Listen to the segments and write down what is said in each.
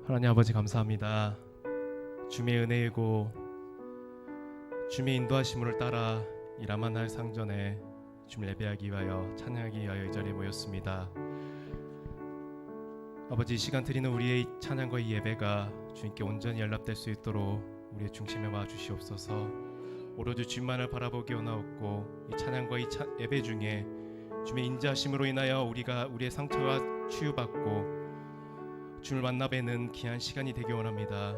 하나님 아버지 감사합니다. 주님의 은혜이고 주님의 인도하심을 따라 이 라마날 상전에 주님 예배하기 위하여 찬양하기 위하여 이 자리에 모였습니다. 아버지, 이 시간 드리는 우리의 찬양과 이 예배가 주님께 온전히 연락될 수 있도록 우리의 중심에 와 주시옵소서. 오로지 주님만을 바라보기 원하옵고 이 찬양과 이 예배 중에 주님의 인자하심으로 인하여 우리의 상처가 치유받고 주님을 만나 뵈는 귀한 시간이 되기 원합니다.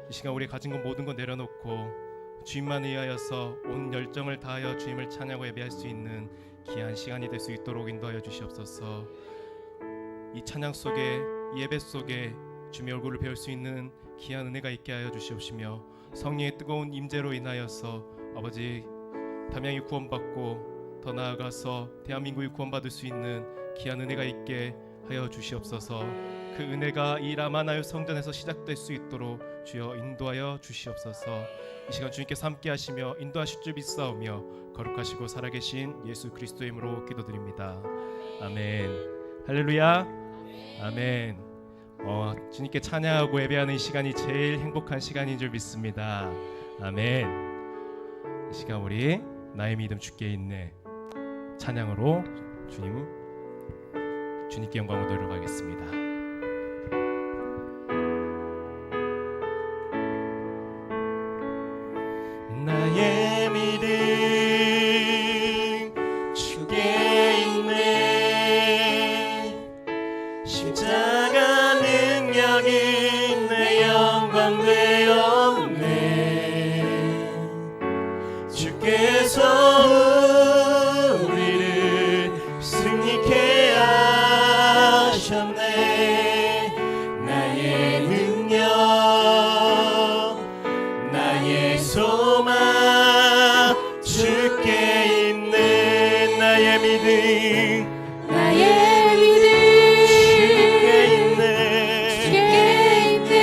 이 시간 우리 가진 것 모든 것 내려놓고 주님만 위하여서 온 열정을 다하여 주님을 찬양하고 예배할 수 있는 귀한 시간이 될 수 있도록 인도하여 주시옵소서. 이 찬양 속에, 이 예배 속에 주님의 얼굴을 배울 수 있는 귀한 은혜가 있게 하여 주시옵시며, 성령의 뜨거운 임재로 인하여서 아버지 담양이 구원받고 더 나아가서 대한민국이 구원받을 수 있는 귀한 은혜가 있게 하여 주시옵소서. 그 은혜가 이 라마나요 성전에서 시작될 수 있도록 주여 인도하여 주시옵소서. 이 시간 주님께서 함께 하시며 인도하실 줄 믿사오며 거룩하시고 살아계신 예수 그리스도의 이름으로 기도드립니다. 아멘. 할렐루야. 아멘. 주님께 찬양하고 예배하는 이 시간이 제일 행복한 시간인 줄 믿습니다. 아멘. 이 시간 우리 나의 믿음 주께 있네 찬양으로 주님께 영광을 돌려가겠습니다. 나의 믿음 주께 있네, 십자가 능력이 내 영광 되었네. 주께서 우리를 승리케 하셨네. 나의 능력, 나의 소망 주께 있네. 나의 믿음, 나의 믿음 주께 있네.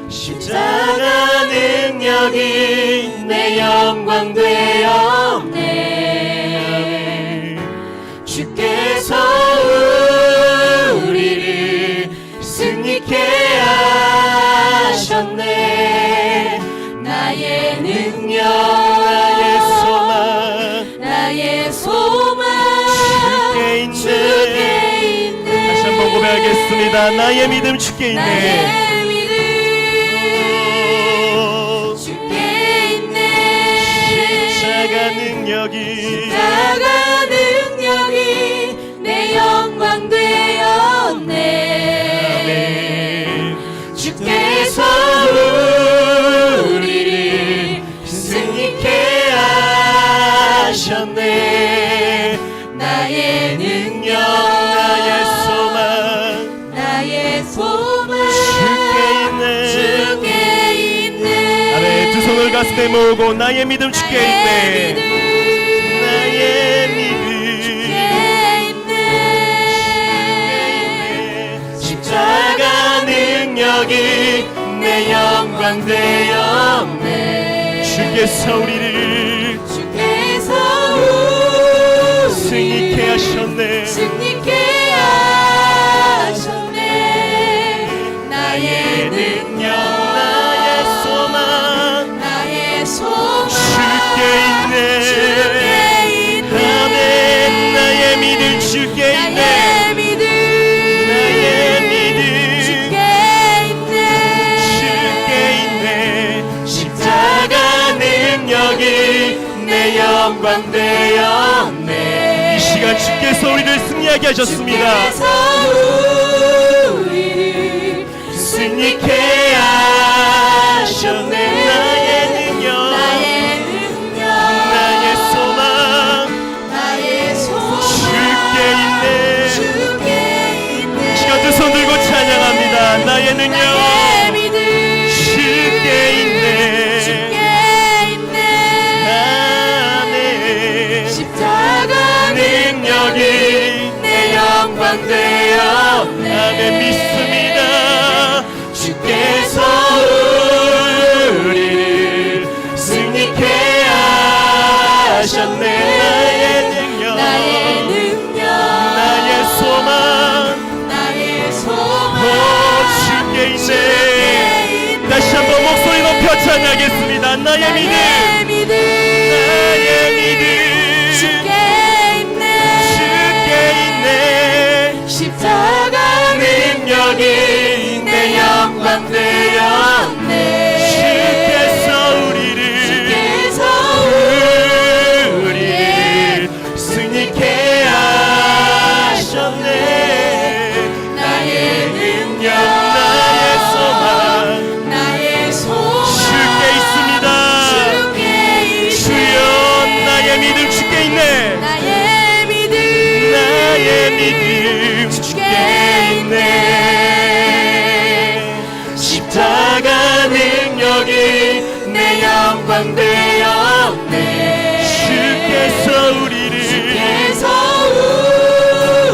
십자가 능력이 내 영광 되었네. 주께서 우리를 승리케 하셨네. 나의 능력, 나의 소망 주께 있네. 다시 한번 고백하겠습니다. 나의 믿음 주께 있네. 나의 믿음 주께 있네. 십자가 능력이 내 영광 되었네. 주께서 우리를 승리케 하셨네. 나의 능력, 나의 소망 주께 있네. 아멘. 두 손을 가슴에 모으고 나의 믿음 주께 있네. 나의 믿음 십자가 능력이 내 영광 되었네. 주께서 우리를 승리케 하셨네. 나의 능력, 나의 소망 주께 있네. 아멘. 나의 믿음 주께 있네. 내 영광 되었네. 이 시간 주께서 우리를 승리하게 하셨습니다. 우리를 승리케 하셨네. 나의 능력, 나의 소망 주께 있네. 이 시간 두 손 들고 찬양합니다. 나의 능력 주께 있네. 능력이 내 영광 되었네. 아멘. 믿습니다. 주께서 우리를 승리케 하셨네. 나의 능력, 나의 소망 나의 믿음 나의 믿음 주께 있네 십자가 능력이 내 영광 되었네 주께서 우리를 승리케 하셨네 나의 능력 나의 소망 주께 있습니다 주여 나의 믿음 주께 있네 나의 믿음 주께 있네 십자가 능력이 내 영광 되었네 주께서 우리를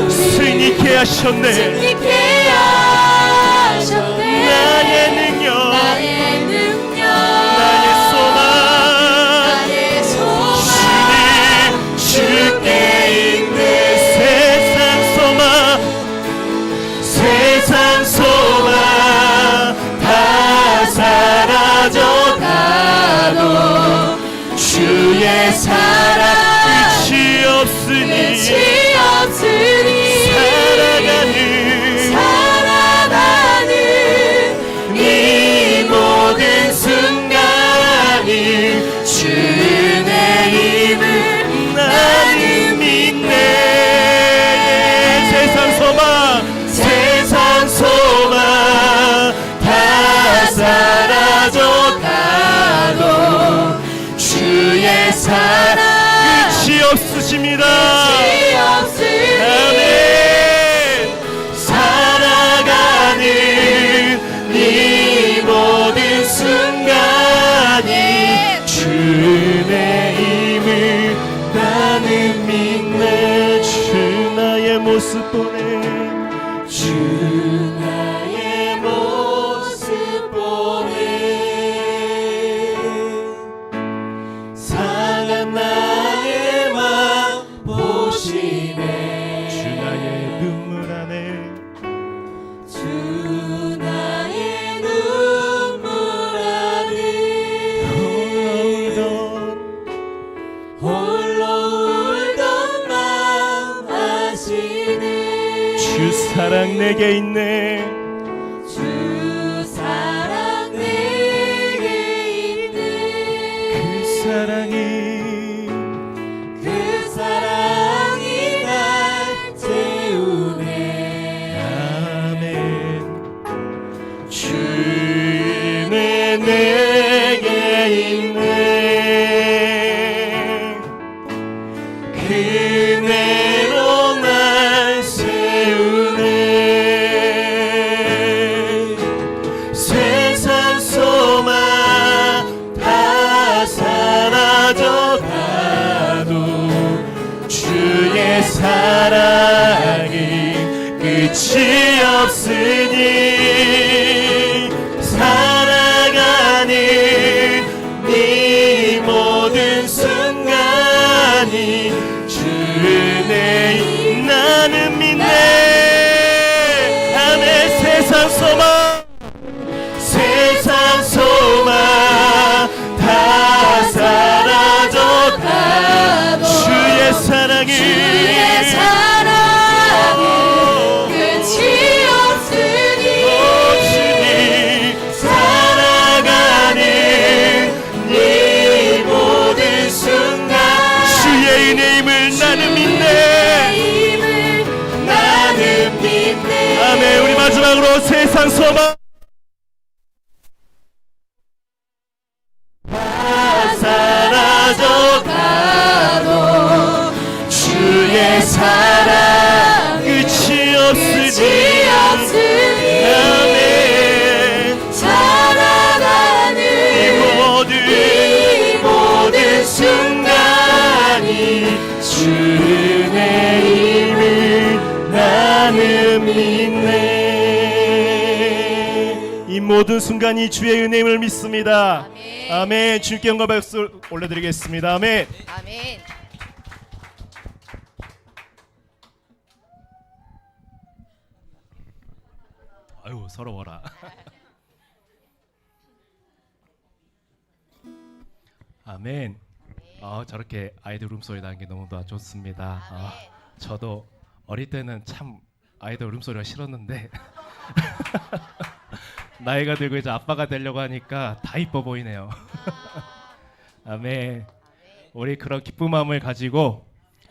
승리케 하셨네 나의 능력 나의 소망 주님 주께 있네 세상 소망 다 사라져가도 주의 사랑 끝이 없으니 살아가는 이 모든 순간이 주의 힘을 나는 믿네 세상 소망 다 사라져가도 주의 사랑 끝이 없으십니다 아멘 살아가는 이 모든 순간이 주의 힘을 나는 믿네 주 나의 모습 보네 주 나의 모습 보네 상한 나의 맘 보시네 주 나의 눈물 안에 홀로 울던 맘 아시네 주 사랑 내게 있네 그 사랑이 날 태우네 아멘 주는 내게 있네 그네로 날 세우네 세상 소망 다 사라져가도 주의 사랑이 끝이 없으니 살아가는 이 모든 순간이 주의 나는 믿네 아멘 세상 소망 다 사라져가도 주의 사랑이 끝이 없으니 주님 살아가는 이 모든 순간 주의 은혜임을 나는 믿네 아멘 우리 마지막으로 세상 소망 다 사라져가도 주의 사랑 끝이 없으니 아멘 살아가는 이 모든 순간이 주의 힘을 나는 믿네 이 모든 순간이 주의 은혜임을 믿습니다 아멘 주님께 영광 박수 올려드리겠습니다 아멘 아유 서러워라 아멘. 저렇게 아이들 울음소리 나는 게 너무 좋습니다. 저도 어릴 때는 참 아이들 울음소리가 싫었는데 나이가 들고 이제 아빠가 되려고 하니까 다 이뻐 보이네요. 아멘. 우리 그런 기쁜 마음을 가지고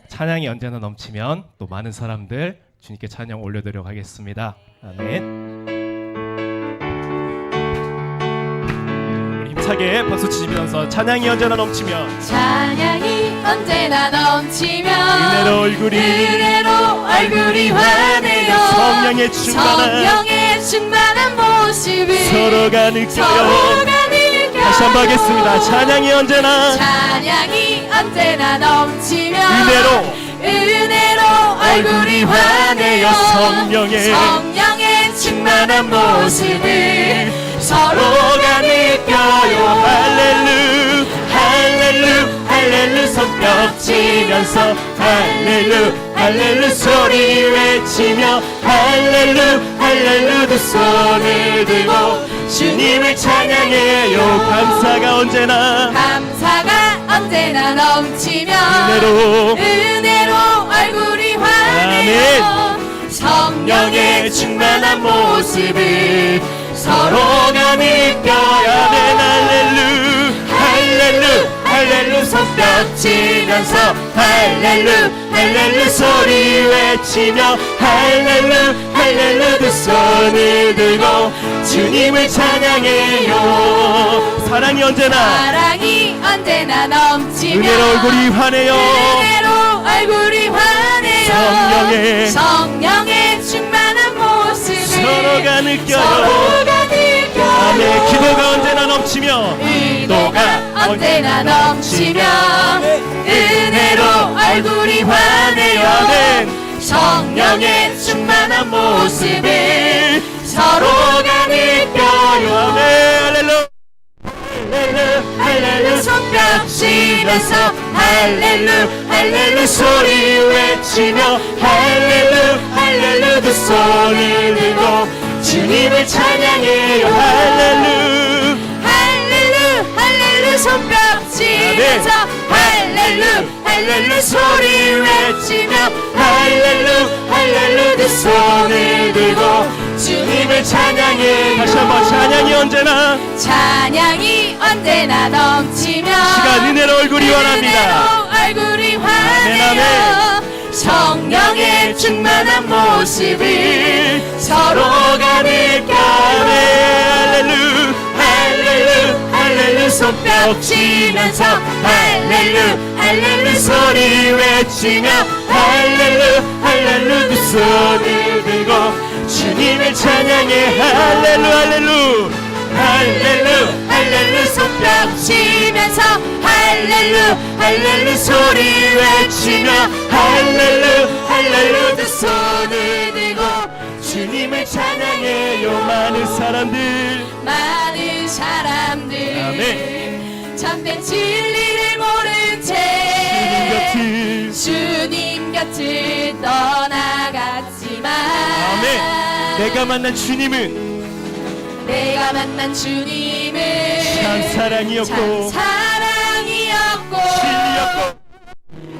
찬양이 언제나 넘치면 또 많은 사람들 주님께 찬양 올려드리려고 하겠습니다. 아멘. 우리 힘차게 박수 치시면서 찬양이 언제나 넘치면 찬양이 언제나 넘치면 은혜로 얼굴이 환해요. 성령의 충만한 모습을 서로가 느껴요. 다시 한번 하겠습니다. 찬양이 언제나 넘치면 은혜로 얼굴이 환해요. 성령의 충만한 모습을 서로가 느껴요. 할렐루 손뼉 치면서 할렐루 소리 외치며 할렐루 두 손을 들고 주님을 찬양해요. 감사가 언제나 넘치면 은혜로 얼굴이 환해요. 성령의 충만한 모습을 서로가 느껴요. 할렐루 손뼉 치면서 할렐루 소리 외치며 할렐루 두 손을 들고 주님을 찬양해요. 사랑이 언제나 넘치면 은혜로 얼굴이 환해요. 성령의 충만한 모습을 서로가 느껴요. 아멘. 기도가 언제나 넘치며 은혜로 얼굴이 환해요. 아멘. 성령의 충만한 모습을 서로가 느껴요. 아멘. 할렐루 손뼉 치면서 할렐루 소리 외치며 할렐루 두 손을 들고 주님을 찬양해요. 할렐루 손뼉 치면서 할렐루 소리 외치며 할렐루 두 손을 들고 주님을 찬양해요. 다시 한번 찬양이 언제나 넘치면 시간 은혜로 얼굴이 원합니다. 아멘. 성령의 충만한 모습을 서로가 느껴요. 할렐루 손뼉 치면서 할렐루 소리 외치며 할렐루 두 손을 들고 주님을 찬양해. 할렐루 손뼉 치면서 할렐루 소리 외치며 할렐루 두 손을 들고 주님을 찬양해요. 많은 사람들 아멘. 참된 진리를 모른 채 주님 곁을 떠나갔지만 아멘. 내가 만난 주님은 참 사랑이었고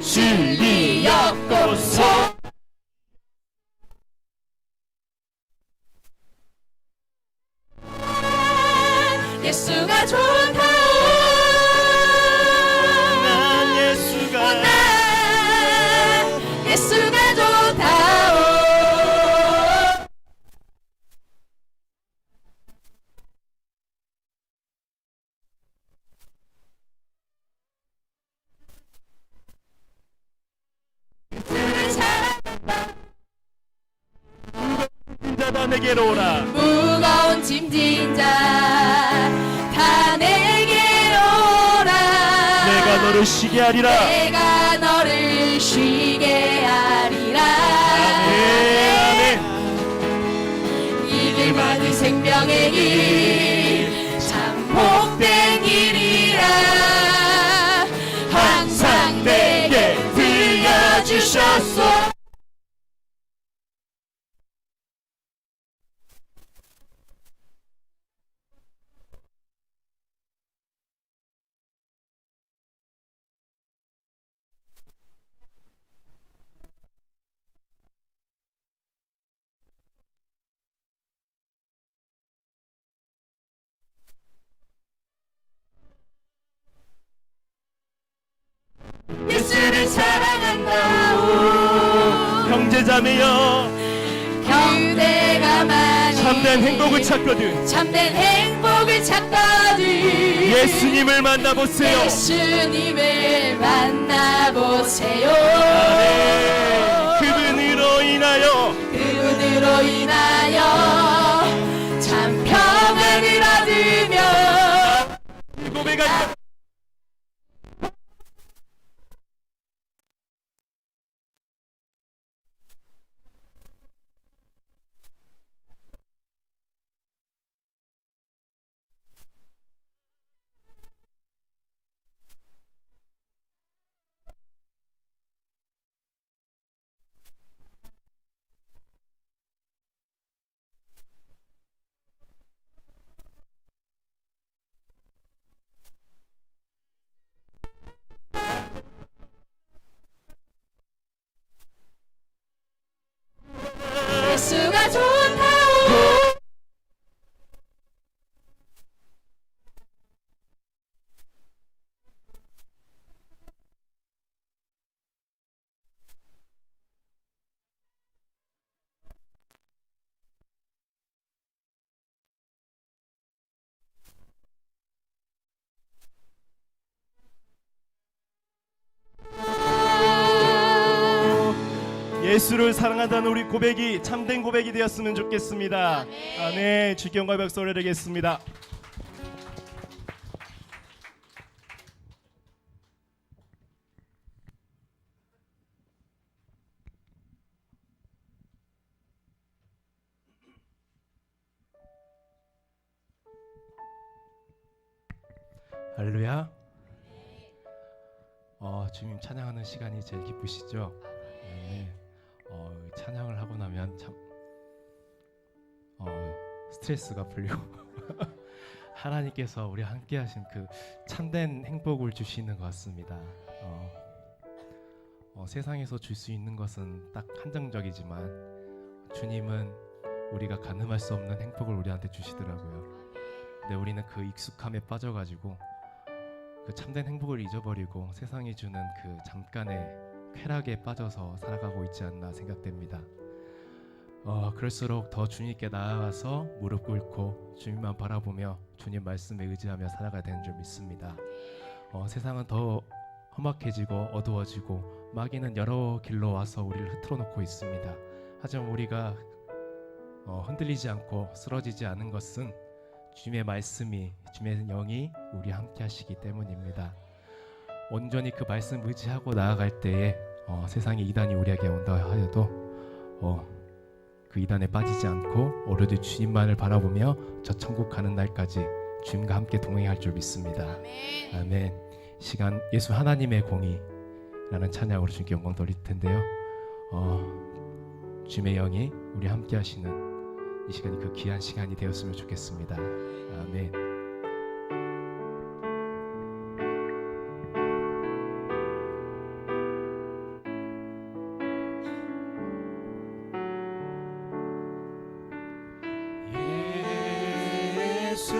진리였고 예수가 좋다. 난 예수가 좋다. 인자다 내게로 오라. 무거운 짐진 자다 내게로 오라. 내가 너를 쉬게 하리라. 내가 너를 쉬게 하리라. 아멘. 이 길만이 생명의 길, 참 복된 길이라. 항상 내게 들려주셨소. 형제자매여, 그대가 만일 참된 행복을 찾거든 참된 행복을 찾거든 예수님을 만나보세요. 예수님을 만나보세요. 그분으로 인하여 참 평안을 얻으며 고백하자. 예수가 좋다오. 예수를 사랑한다는 우리 고백이 참된 고백이 되었으면 좋겠습니다. 아멘. 주께 영광과 박수를 드리겠습니다. 할렐루야. 주님 찬양하는 시간이 제일 기쁘시죠? 네. 찬양을 하고 나면 참 스트레스가 풀리고 하나님께서 우리 함께 하신 그 참된 행복을 주시는 것 같습니다. 세상에서 줄 수 있는 것은 딱 한정적이지만 주님은 우리가 가늠할 수 없는 행복을 우리한테 주시더라고요. 근데 우리는 그 익숙함에 빠져가지고 그 참된 행복을 잊어버리고 세상이 주는 그 잠깐의 쾌락에 빠져서 살아가고 있지 않나 생각됩니다. 그럴수록 더 주님께 나아가서 무릎 꿇고 주님만 바라보며 주님 말씀에 의지하며 살아가야 되는 줄 믿습니다. 세상은 더 험악해지고 어두워지고 마귀는 여러 길로 와서 우리를 흐트러 놓고 있습니다. 하지만 우리가 흔들리지 않고 쓰러지지 않은 것은 주님의 말씀이, 주님의 영이 우리 함께 하시기 때문입니다. 온전히 그 말씀 의지하고 나아갈 때에 세상에 이단이 우리에게 온다 하여도 그 이단에 빠지지 않고 오로지 주님만을 바라보며 저 천국 가는 날까지 주님과 함께 동행할 줄 믿습니다. 아멘. 아멘. 시간 예수 하나님의 공의라는 찬양으로 주님께 영광 돌릴 텐데요. 주님의 영이 우리 함께 하시는 이 시간이 그 귀한 시간이 되었으면 좋겠습니다. 아멘. 예수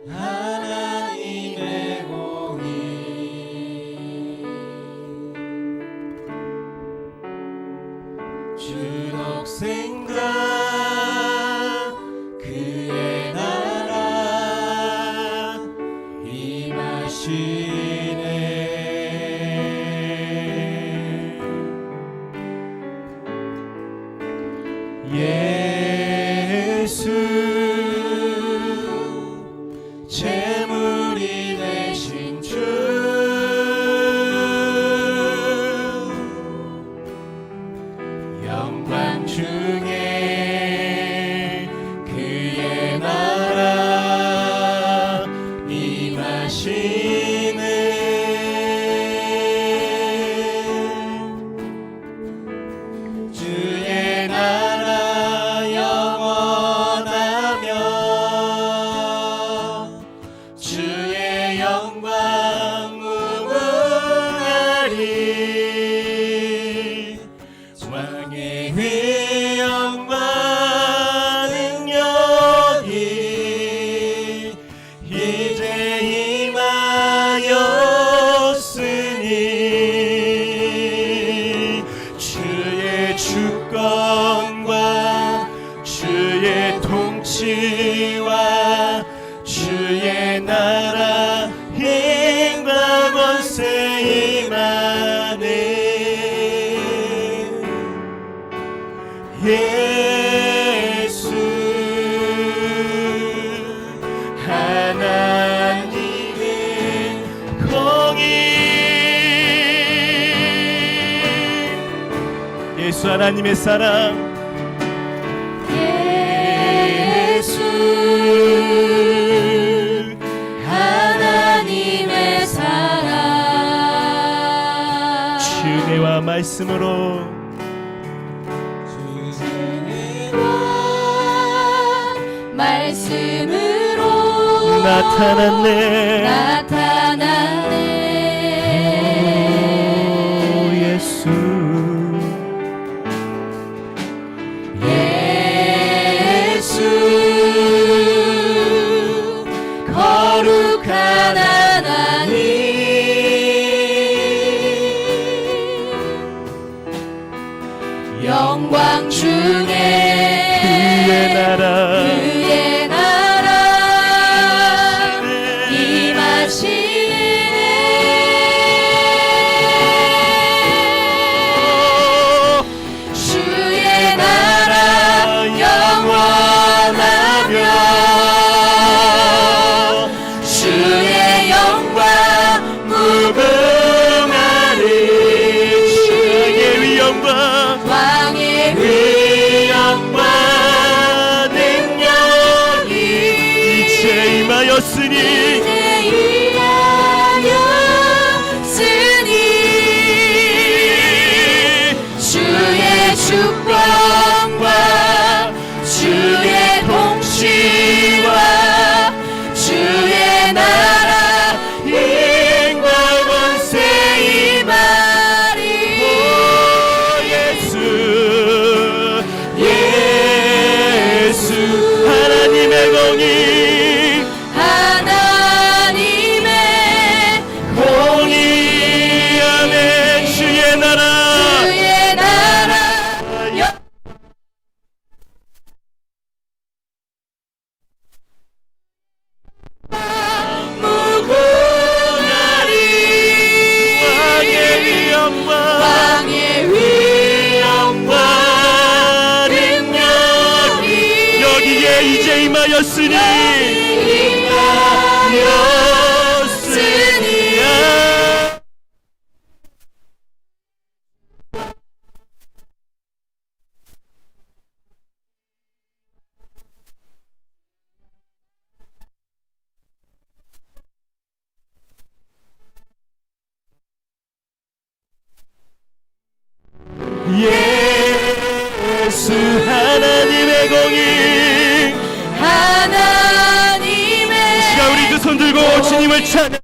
하나님의 공의 주독생과 그의 나라 임하시네. 예수 재물이 되신 주 영광 중에 그의 나라 임하시네. 주의 나라 영원하며 주의 영광 무궁하리. 왕의 위엄과 능력이 이제 임하였으니 주권과 주의 통치와 주의 나라 힘과 권세 임하네. 예수 하나님의 공의. 예수 하나님의 사랑. 예수 하나님의 사랑. 주님과 말씀으로 말씀으로 나타났네. 오, 예수 거룩한 하나님 영광 중에 그의 나라 주의 나라 영원하며 주의 영광 무궁하리. 주의 위엄과 왕의 위엄과 능력이 이제 임하였으니 주의 주권과 주의 통치와 주의 나라 힘과 권세 임하리. 예수 하나님의 공의 아멘. 주의 나라 무궁하리. 왕의 위엄과 능력이 여기에 이제 임하였으니 예수 하나님의 공의. 하나님의 자, 우리 두 손 들고 주님을 찬양.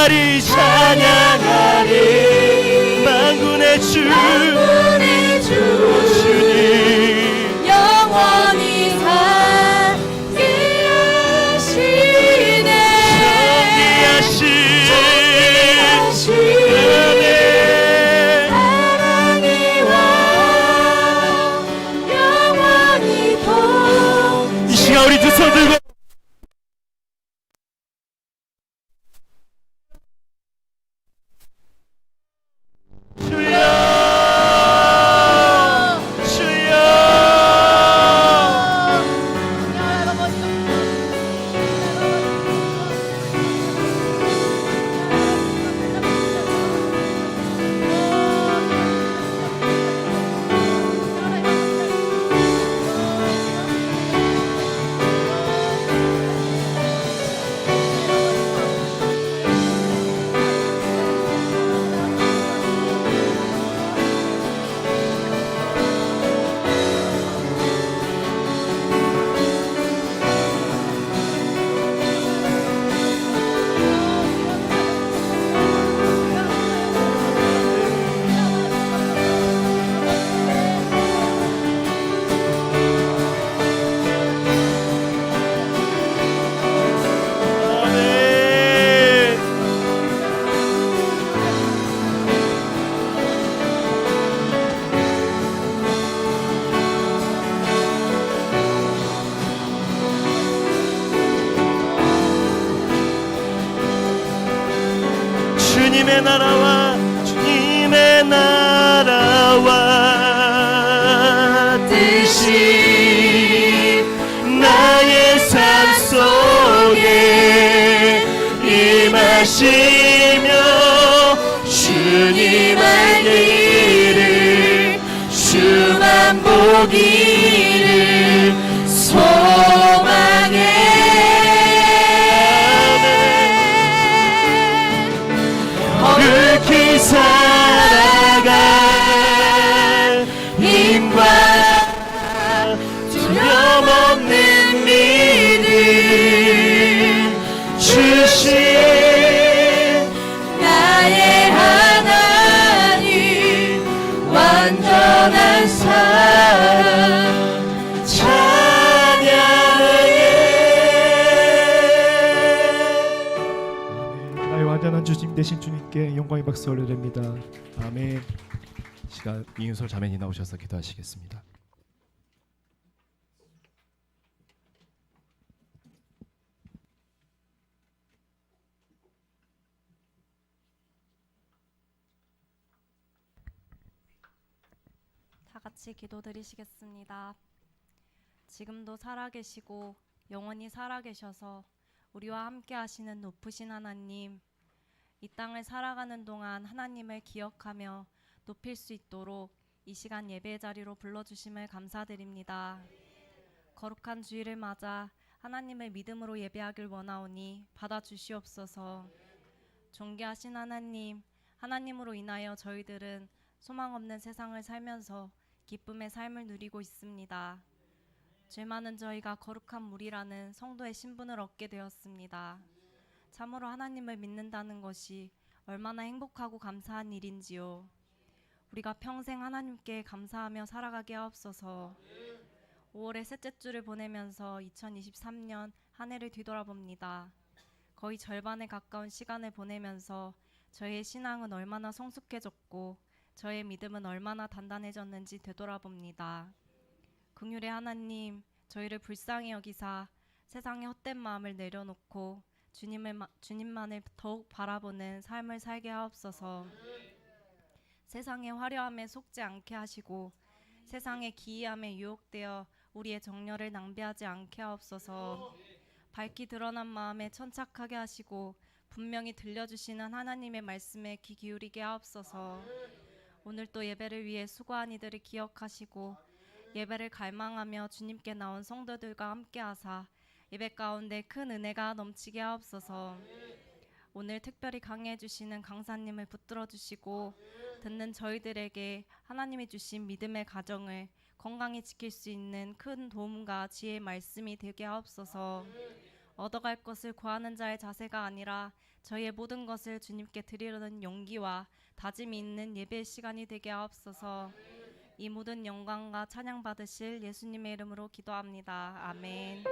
찬양하리 찬양하리 만군의 주 만군의 주 주님 영원히 살게 하시네 정리하신 아멘. 아멘 사랑의 왕 영원히 이 시간 우리 두 손 들고 주여 아멘 주님의 나라와 주님의 나라와 뜻이 나의 삶 속에 임하시며 주님 알기를 주만 보기를 소망해 거룩히 살아갈 힘과 두려움 없는 믿음 주신 나의 하나님 완전한 사랑 찬양해 나의 완전한 주님 되신 주님께 영광의 박수 올려드립니다. 아멘. 시간 이윤솔 자매님 나오셔서 기도하시겠습니다. 다 같이 기도드리시겠습니다. 지금도 살아계시고 영원히 살아계셔서 우리와 함께 하시는 높으신 하나님, 이 땅을 살아가는 동안 하나님을 기억하며 높일 수 있도록 이 시간 예배의 자리로 불러주심을 감사드립니다. 거룩한 주일을 맞아 하나님을 믿음으로 예배하길 원하오니 받아주시옵소서. 존귀하신 하나님, 하나님으로 인하여 저희들은 소망 없는 세상을 살면서 기쁨의 삶을 누리고 있습니다. 죄 많은 저희가 거룩한 무리라는 성도의 신분을 얻게 되었습니다. 참으로 하나님을 믿는다는 것이 얼마나 행복하고 감사한 일인지요. 우리가 평생 하나님께 감사하며 살아가게 하옵소서. 5월의 셋째 주를 보내면서 2023년 한 해를 뒤돌아봅니다. 거의 절반에 가까운 시간을 보내면서 저의 신앙은 얼마나 성숙해졌고 저의 믿음은 얼마나 단단해졌는지 되돌아봅니다. 긍휼의 하나님, 저희를 불쌍히 여기사 세상의 헛된 마음을 내려놓고 주님만을 더욱 바라보는 삶을 살게 하옵소서. 세상의 화려함에 속지 않게 하시고 세상의 기이함에 유혹되어 우리의 정열을 낭비하지 않게 하옵소서. 밝히 드러난 마음에 천착하게 하시고 분명히 들려주시는 하나님의 말씀에 귀 기울이게 하옵소서. 오늘 또 예배를 위해 수고한 이들을 기억하시고 예배를 갈망하며 주님께 나온 성도들과 함께하사 예배 가운데 큰 은혜가 넘치게 하옵소서. 오늘 특별히 강해해 주시는 강사님을 붙들어 주시고 듣는 저희들에게 하나님이 주신 믿음의 가정을 건강히 지킬 수 있는 큰 도움과 지혜의 말씀이 되게 하옵소서. 얻어갈 것을 구하는 자의 자세가 아니라 저희의 모든 것을 주님께 드리려는 용기와 다짐이 있는 예배의 시간이 되게 하옵소서. 이 모든 영광과 찬양 받으실 예수님의 이름으로 기도합니다. 아멘.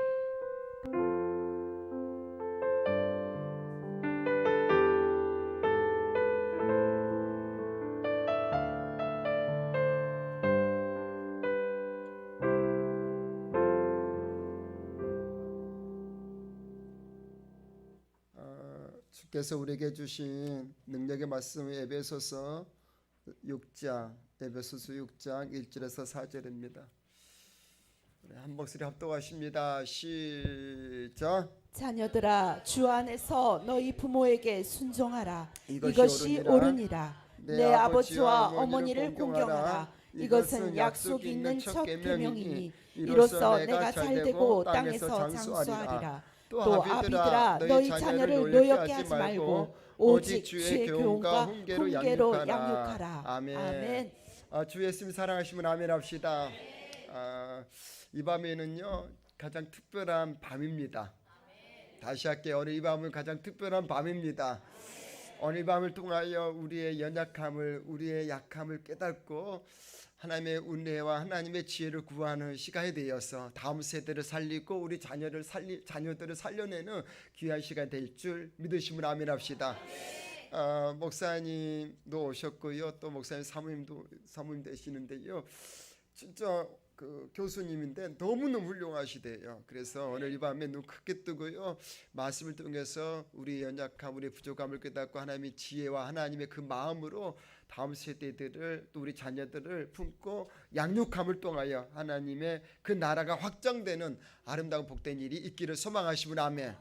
주께서 우리에게 주신 능력의 말씀 에베소서 6장 1절에서 4절입니다. 한 목소리 합독하십니다. 시작. 자녀들아 주 안에서 너희 부모에게 순종하라. 이것이 이것이 옳으니라. 내 아버지와 어머니를 공경하라. 이것은 약속이 있는 첫 계명이니 이로써 내가 잘되고 땅에서 장수하리라. 또 아비들아 너희 자녀를 노엽게 하지 말고 오직 주의 교훈과 훈계로 양육하라. 아멘. 주 예수님 사랑하시면 아멘 합시다. 이 밤에는요 가장 특별한 밤입니다. 다시 할게요. 오늘 이 밤은 가장 특별한 밤입니다. 오늘 이 밤을 통하여 우리의 연약함을, 우리의 약함을 깨닫고 하나님의 은혜와 하나님의 지혜를 구하는 시간이 되어서 다음 세대를 살리고 우리 자녀들을 살려내는 귀한 시간 될 줄 믿으시면 아멘 합시다. 목사님도 오셨고요. 또 목사님 사모님 되시는데요. 진짜 그 교수님인데 너무너무 훌륭하시대요. 그래서 오늘 이 밤에 눈 크게 뜨고요. 말씀을 통해서 우리 연약함, 우리 부족함을 깨닫고 하나님의 지혜와 하나님의 그 마음으로 다음 세대들을 또 우리 자녀들을 품고 양육함을 통하여 하나님의 그 나라가 확장되는 아름다운 복된 일이 있기를 소망하시면 아멘.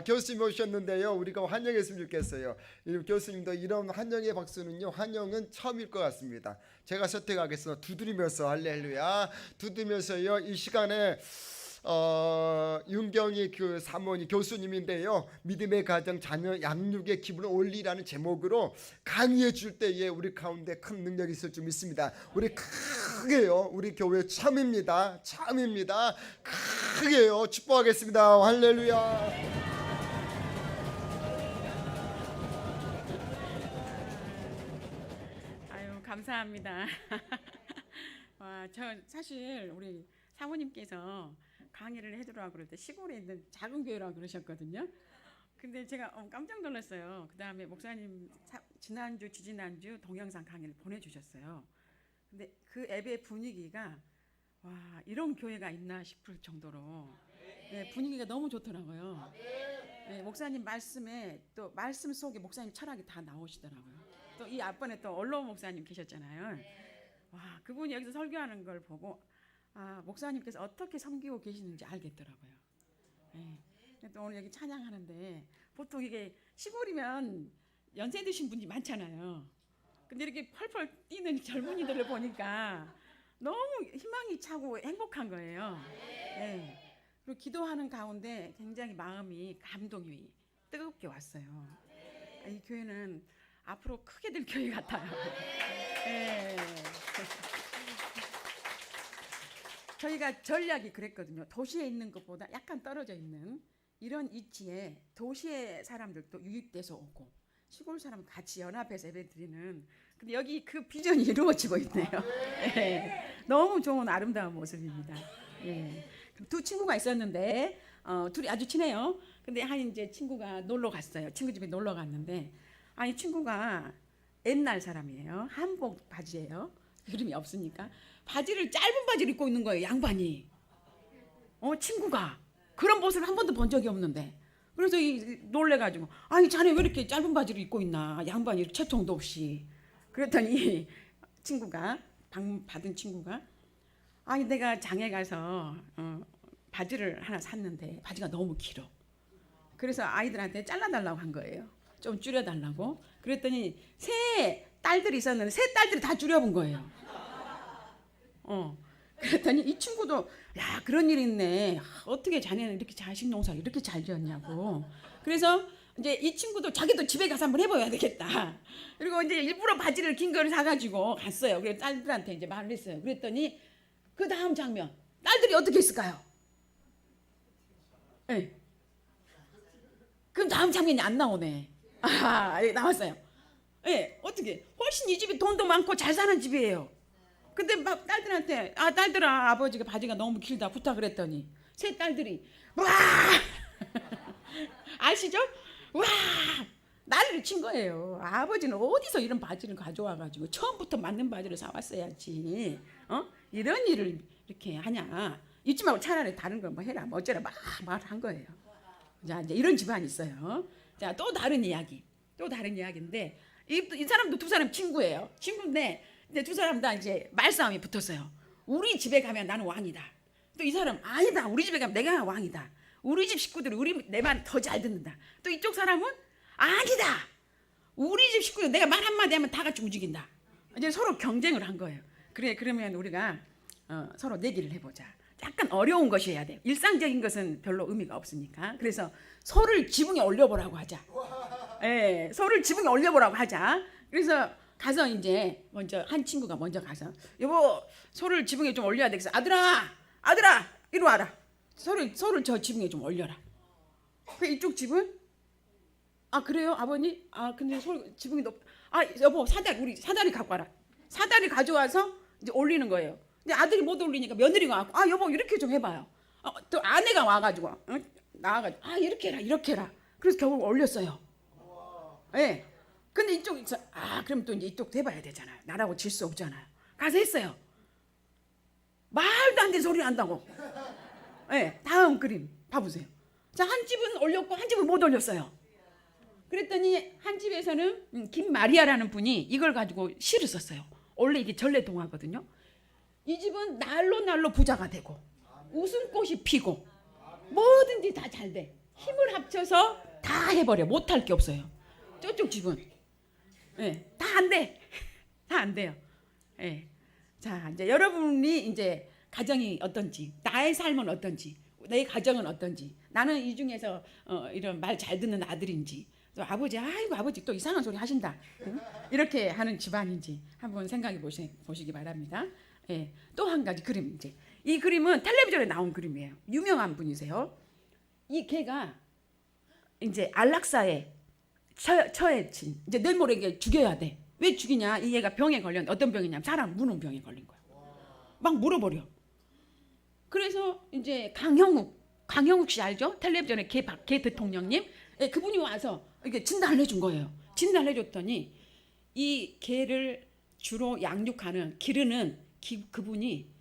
교수님 오셨는데요. 우리가 환영했으면 좋겠어요. 교수님도 이런 환영의 박수는요, 환영은 처음일 것 같습니다. 제가 선택하겠습니다. 두드리면서 할렐루야. 두드리면서요. 이 시간에 윤경희 그 사모님 교수님인데요. 믿음의 가정 자녀 양육의 기분을 올리라는 제목으로 강의해 줄 때에 우리 가운데 큰 능력이 있을 줄 믿습니다. 우리 크게요. 우리 교회 참입니다. 크게요. 축복하겠습니다. 할렐루야. 감사합니다. 저 사실 우리 사모님께서 강의를 해주라고 그럴 때 시골에 있는 작은 교회라고 그러셨거든요. 근데 제가 깜짝 놀랐어요. 그 다음에 목사님 지난주 지지난주 동영상 강의를 보내주셨어요. 근데 그 앱의 분위기가 와 이런 교회가 있나 싶을 정도로 네, 분위기가 너무 좋더라고요. 네, 목사님 말씀에 또 말씀 속에 목사님 철학이 다 나오시더라고요. 또 이 앞번에 또 언론 목사님 계셨잖아요. 와 그분이 여기서 설교하는 걸 보고 목사님께서 어떻게 섬기고 계시는지 알겠더라고요. 네. 또 오늘 여기 찬양하는데 보통 이게 시골이면 연세 드신 분이 많잖아요. 근데 이렇게 펄펄 뛰는 젊은이들을 보니까 너무 희망이 차고 행복한 거예요. 네. 그리고 기도하는 가운데 굉장히 마음이 감동이 뜨겁게 왔어요. 이 교회는 앞으로 크게 될 교회 같아요. 네. 저희가 전략이 그랬거든요. 도시에 있는 것보다 약간 떨어져 있는 이런 위치에 도시의 사람들도 유입돼서 오고 시골 사람 같이 연합해서 예배 드리는 근데 여기 그 비전이 이루어지고 있네요. 네. 너무 좋은 아름다운 모습입니다. 네. 두 친구가 있었는데 둘이 아주 친해요. 근데 한 이제 친구가 놀러 갔어요. 친구 집에 놀러 갔는데 이 친구가 옛날 사람이에요. 한복 바지예요. 그림이 없으니까 바지를 짧은 바지를 입고 있는 거예요. 양반이. 친구가 그런 모습을 한 번도 본 적이 없는데 그래서 놀래가지고 자네 왜 이렇게 짧은 바지를 입고 있나 양반이 채통도 없이 그랬더니 친구가 받은 친구가 내가 장에 가서 바지를 하나 샀는데 바지가 너무 길어. 그래서 아이들한테 잘라달라고 한 거예요. 좀 줄여달라고. 그랬더니 세 딸들이 있었는데 세 딸들이 다 줄여본 거예요. 그랬더니 이 친구도 야 그런 일이 있네. 어떻게 자네는 이렇게 자식 농사 이렇게 잘 지었냐고. 그래서 이제 이 친구도 자기도 집에 가서 한번 해봐야 되겠다. 그리고 이제 일부러 바지를 긴 거를 사가지고 갔어요. 그래서 딸들한테 이제 말을 했어요. 그랬더니 그 다음 장면 딸들이 어떻게 했을까요? 네. 다음 장면이 안 나오네. 아, 예, 나왔어요. 예, 어떻게? 훨씬 이 집이 돈도 많고 잘 사는 집이에요. 근데 막 딸들한테 딸들아 아버지가 바지가 너무 길다 부탁을 했더니 세 딸들이 와 아시죠? 와 난리를 친 거예요. 아버지는 어디서 이런 바지를 가져와가지고 처음부터 맞는 바지를 사왔어야지. 이런 일을 이렇게 하냐? 잊지 말고 차라리 다른 걸 뭐 해라 뭐 어쩌라 막 말한 거예요. 자 이제 이런 집안이 있어요. 자 또 다른 이야기. 또 다른 이야기인데 이 사람도 두 사람 친구예요. 친구인데 이제 두 사람 다 이제 말싸움이 붙었어요. 우리 집에 가면 나는 왕이다. 또 이 사람 아니다. 우리 집에 가면 내가 왕이다. 우리 집 식구들이 내 말 더 잘 듣는다. 또 이쪽 사람은 아니다. 우리 집 식구들 내가 말 한마디 하면 다 같이 움직인다. 이제 서로 경쟁을 한 거예요. 그러면 우리가 서로 내기를 해보자. 약간 어려운 것이어야 돼요. 일상적인 것은 별로 의미가 없으니까. 그래서 소를 지붕에 올려보라고 하자. 예, 소를 지붕에 올려보라고 하자. 그래서 가서 이제 먼저 한 친구가 먼저 가서 여보 소를 지붕에 좀 올려야 되겠어. 아들아 이리 와라. 소를 저 지붕에 좀 올려라. 그 이쪽 집은 그래요 아버님? 근데 소 지붕이 여보 우리 사다리 갖고 와라. 사다리 가져와서 이제 올리는 거예요. 근데 아들이 못 올리니까 며느리가 와서 여보 이렇게 좀 해봐요. 또 아내가 와가지고 나와가지고 이렇게 해라. 그래서 결국 올렸어요. 예. 근데 이쪽에서 그럼 또 이제 이쪽도 해봐야 되잖아요. 나라고 질 수 없잖아요. 가서 했어요. 말도 안 되는 소리 난다고. 예. 다음 그림 봐보세요. 자, 한 집은 올렸고 한 집은 못 올렸어요. 그랬더니 한 집에서는 김마리아라는 분이 이걸 가지고 시를 썼어요. 원래 이게 전래동화거든요. 이 집은 날로 부자가 되고 웃음꽃이 피고 뭐든지 다 잘 돼. 힘을 합쳐서 다 해버려. 못할 게 없어요. 저쪽 집은 다 안 돼. 다 안 돼요. 자, 이제 여러분이 이제 가정이 어떤지, 나의 삶은 어떤지, 내 가정은 어떤지, 나는 이 중에서 이런 말 잘 듣는 아들인지, 또 아버지 또 이상한 소리 하신다. 이렇게 하는 집안인지 한번 생각해 보시기 바랍니다. 또 한 가지 그림 이제 이 그림은 텔레비전에 나온 그림이에요. 유명한 분이세요. 이 개가 이제 안락사에 처해진 이제 내일 모레 죽여야 돼. 왜 죽이냐? 이 얘가 병에 걸렸는데 어떤 병이냐면 사람 무는 병에 걸린 거야. 막 물어버려. 그래서 이제 강형욱 씨 알죠? 텔레비전에 개 대통령님 그분이 와서 이렇게 진단을 해준 거예요. 진단을 해줬더니 이 개를 주로 양육하는 기르는 그분이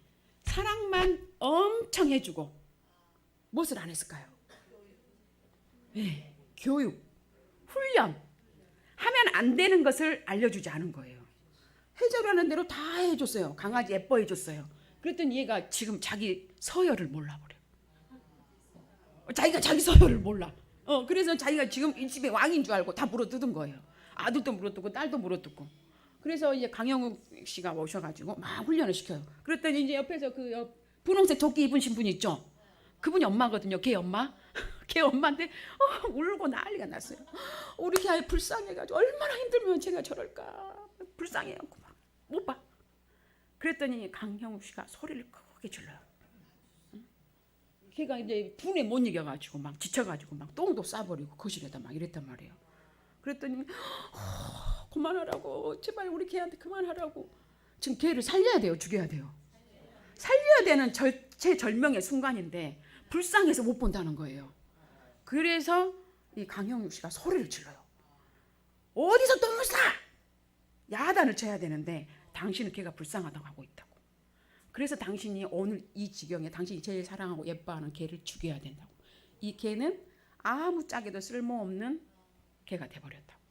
사랑만 엄청 해주고 무엇을 안 했을까요? 교육, 훈련 하면 안 되는 것을 알려주지 않은 거예요. 해줘라는 대로 다 해줬어요. 강아지 예뻐해줬어요. 그랬더니 얘가 지금 자기 서열을 몰라버려. 자기가 자기 서열을 몰라. 그래서 자기가 지금 이 집의 왕인 줄 알고 다 물어뜯은 거예요. 아들도 물어뜯고 딸도 물어뜯고. 그래서 이제 강영욱 씨가 오셔가지고 막 훈련을 시켜요. 그랬더니 이제 옆에서 분홍색 조끼 입으신 분 있죠. 그분이 엄마거든요. 걔 엄마. 걔 엄마인데 울고 난리가 났어요. 우리 걔 아이 불쌍해가지고 얼마나 힘들면 제가 저럴까. 불쌍해갖고 막 못 봐. 그랬더니 강형욱 씨가 소리를 크게 질러요. 걔가 이제 분에 못 이겨가지고 막 지쳐가지고 막 똥도 싸버리고 거실에다 막 이랬단 말이에요. 그랬더니 그만하라고 제발 우리 걔한테 그만하라고. 지금 걔를 살려야 돼요, 죽여야 돼요? 살려야 되는 절명의 순간인데 불쌍해서 못 본다는 거예요. 그래서 이 강형욱 씨가 소리를 질러요. 어디서 똥을 싸? 야단을 쳐야 되는데 당신은 걔가 불쌍하다고 하고 있다고. 그래서 당신이 오늘 이 지경에 당신이 제일 사랑하고 예뻐하는 걔를 죽여야 된다고. 이 걔는 아무짝에도 쓸모없는 걔가 돼버렸다고.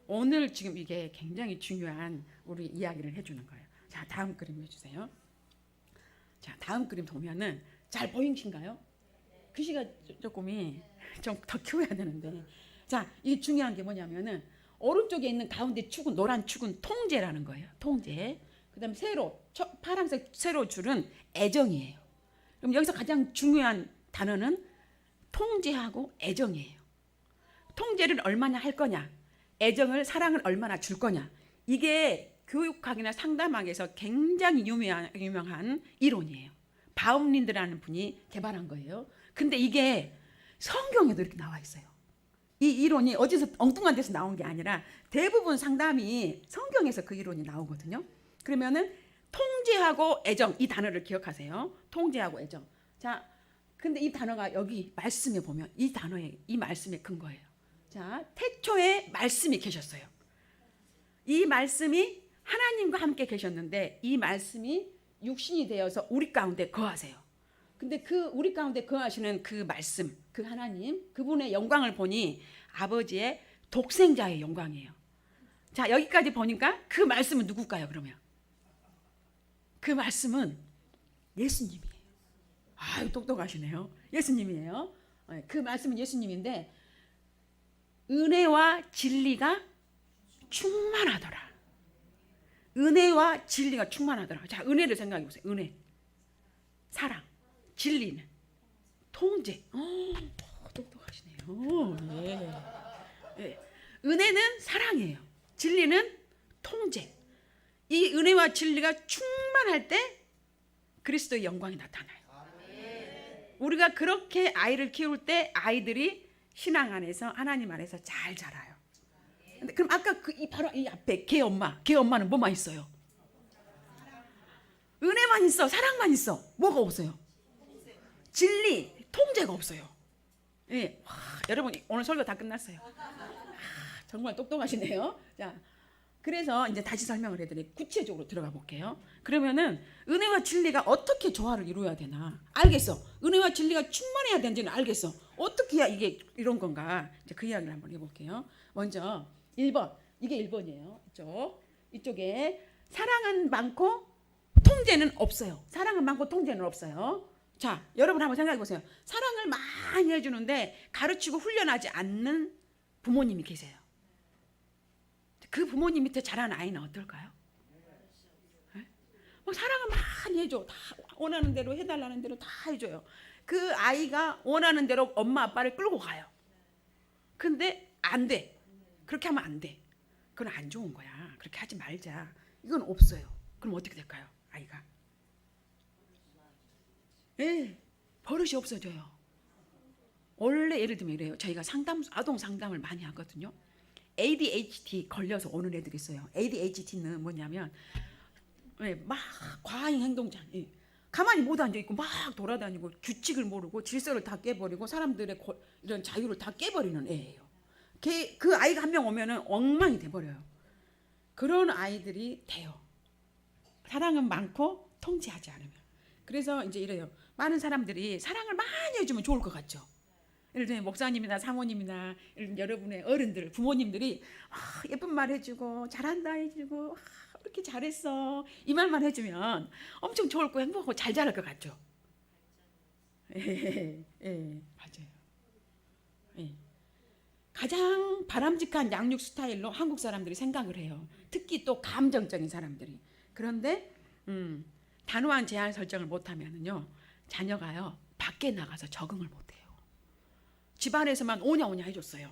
오늘 지금 이게 굉장히 중요한 우리 이야기를 해주는 거예요. 자, 다음 그림 해주세요. 자, 다음 그림 보면은 잘 보이신가요? 글씨가 조금이 좀 더 키워야 되는데. 자, 이게 중요한 게 뭐냐면은 오른쪽에 있는 가운데 축은 노란 축은 통제라는 거예요. 통제. 그다음에 파란색 세로 줄은 애정이에요. 그럼 여기서 가장 중요한 단어는 통제하고 애정이에요. 통제를 얼마나 할 거냐, 애정을 사랑을 얼마나 줄 거냐. 이게 교육학이나 상담학에서 굉장히 유명한 이론이에요. 바움린드라는 분이 개발한 거예요. 근데 이게 성경에도 이렇게 나와 있어요. 이 이론이 어디서 엉뚱한 데서 나온 게 아니라 대부분 상담이 성경에서 그 이론이 나오거든요. 그러면은 통제하고 애정, 이 단어를 기억하세요. 통제하고 애정. 자, 근데 이 단어가 여기 말씀에 보면 이 단어에, 이 말씀의 근거예요. 자, 태초에 말씀이 계셨어요. 이 말씀이 하나님과 함께 계셨는데 이 말씀이 육신이 되어서 우리 가운데 거하세요. 근데 그 우리 가운데 거하시는 그 말씀, 그 하나님, 그분의 영광을 보니 아버지의 독생자의 영광이에요. 자, 여기까지 보니까 그 말씀은 누굴까요, 그러면? 그 말씀은 예수님이에요. 아유, 똑똑하시네요. 예수님이에요. 그 말씀은 예수님인데 은혜와 진리가 충만하더라. 은혜와 진리가 충만하더라. 자, 은혜를 생각해 보세요. 은혜, 사랑, 진리는 통제. 똑똑하시네요. 예. 예. 은혜는 사랑이에요. 진리는 통제. 이 은혜와 진리가 충만할 때 그리스도의 영광이 나타나요. 우리가 그렇게 아이를 키울 때 아이들이 신앙 안에서 하나님 안에서 잘 자라요. 근데 그럼 아까 바로 이 앞에 걔 엄마는 뭐만 있어요? 은혜만 있어, 사랑만 있어. 뭐가 없어요? 진리, 통제가 없어요. 예, 와, 여러분 오늘 설교 다 끝났어요. 정말 똑똑하시네요. 자, 그래서 이제 다시 설명을 해드릴게요. 구체적으로 들어가 볼게요. 그러면은 은혜와 진리가 어떻게 조화를 이루어야 되나? 알겠어. 은혜와 진리가 충만해야 되는지는 알겠어. 어떻게 해야 이게 이런 건가? 이제 그 이야기를 한번 해볼게요. 먼저 1번, 이게 1번이에요. 이쪽에 사랑은 많고 통제는 없어요. 사랑은 많고 통제는 없어요. 자, 여러분 한번 생각해 보세요. 사랑을 많이 해주는데 가르치고 훈련하지 않는 부모님이 계세요. 그 부모님 밑에 자란 아이는 어떨까요? 뭐 사랑을 많이 해줘. 다 원하는 대로 해달라는 대로 다 해줘요. 그 아이가 원하는 대로 엄마 아빠를 끌고 가요. 근데 안 돼. 그렇게 하면 안 돼. 그건 안 좋은 거야. 그렇게 하지 말자. 이건 없어요. 그럼 어떻게 될까요? 아이가. 예, 버릇이 없어져요. 원래 예를 들면 이래요. 저희가 아동 상담을 많이 하거든요. ADHD 걸려서 오는 애들이 있어요. ADHD는 뭐냐면 막 과잉 행동장, 가만히 못 앉아 있고 막 돌아다니고 규칙을 모르고 질서를 다 깨버리고 사람들의 이런 자유를 다 깨버리는 애예요. 그 아이가 한 명 오면은 엉망이 돼버려요. 그런 아이들이 돼요. 사랑은 많고 통제하지 않으면. 그래서 이제 이래요. 많은 사람들이 사랑을 많이 해주면 좋을 것 같죠. 예를 들면 목사님이나 사모님이나 여러분의 어른들, 부모님들이 예쁜 말 해주고 잘한다 해주고 이렇게 잘했어 이 말만 해주면 엄청 좋을 거 행복하고 잘 자랄 것 같죠. 맞아요. 가장 바람직한 양육 스타일로 한국 사람들이 생각을 해요. 특히 또 감정적인 사람들이. 그런데 단호한 제한 설정을 못하면요 자녀가요 밖에 나가서 적응을 못해요. 집안에서만 오냐오냐 해줬어요.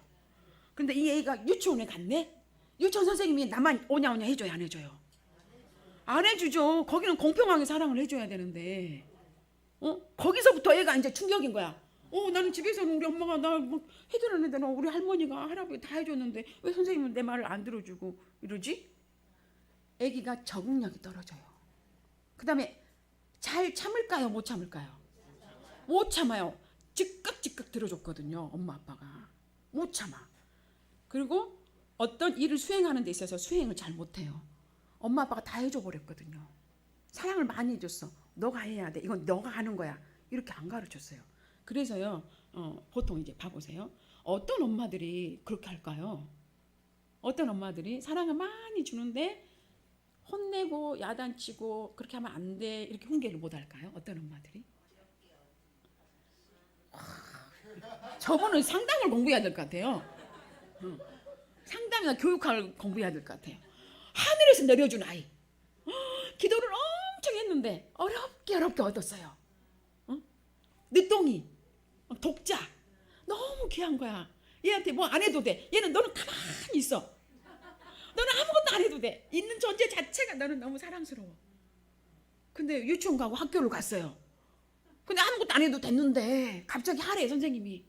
근데 이 애가 유치원에 갔네? 유치원 선생님이 나만 오냐오냐 해줘요, 안 해줘요? 안 해주죠. 거기는 공평하게 사랑을 해줘야 되는데 거기서부터 애가 이제 충격인 거야. 나는 집에서는 우리 엄마가 나 뭐 해드렸는데 우리 할머니가 할아버지 다 해줬는데 왜 선생님은 내 말을 안 들어주고 이러지? 애기가 적응력이 떨어져요. 그 다음에 잘 참을까요? 못 참을까요? 못 참아요. 즉각 들어줬거든요. 엄마 아빠가. 못 참아. 그리고 어떤 일을 수행하는 데 있어서 수행을 잘 못해요. 엄마 아빠가 다 해줘 버렸거든요. 사랑을 많이 해줬어. 너가 해야 돼. 이건 너가 하는 거야. 이렇게 안 가르쳤어요. 그래서요. 보통 이제 봐보세요. 어떤 엄마들이 그렇게 할까요? 어떤 엄마들이 사랑을 많이 주는데 혼내고 야단치고 그렇게 하면 안 돼. 이렇게 훈계를 못 할까요? 어떤 엄마들이? 저분은 상담을 공부해야 될 것 같아요. 상담이나 교육학을 공부해야 될 것 같아요. 하늘에서 내려준 아이. 기도를 엄청 했는데 어렵게 얻었어요. 늦둥이, 독자. 너무 귀한 거야. 얘한테 뭐 안 해도 돼. 얘는 너는 가만히 있어. 너는 아무것도 안 해도 돼. 있는 존재 자체가 너는 너무 사랑스러워. 근데 유치원 가고 학교를 갔어요. 근데 아무것도 안 해도 됐는데 갑자기 하래 선생님이.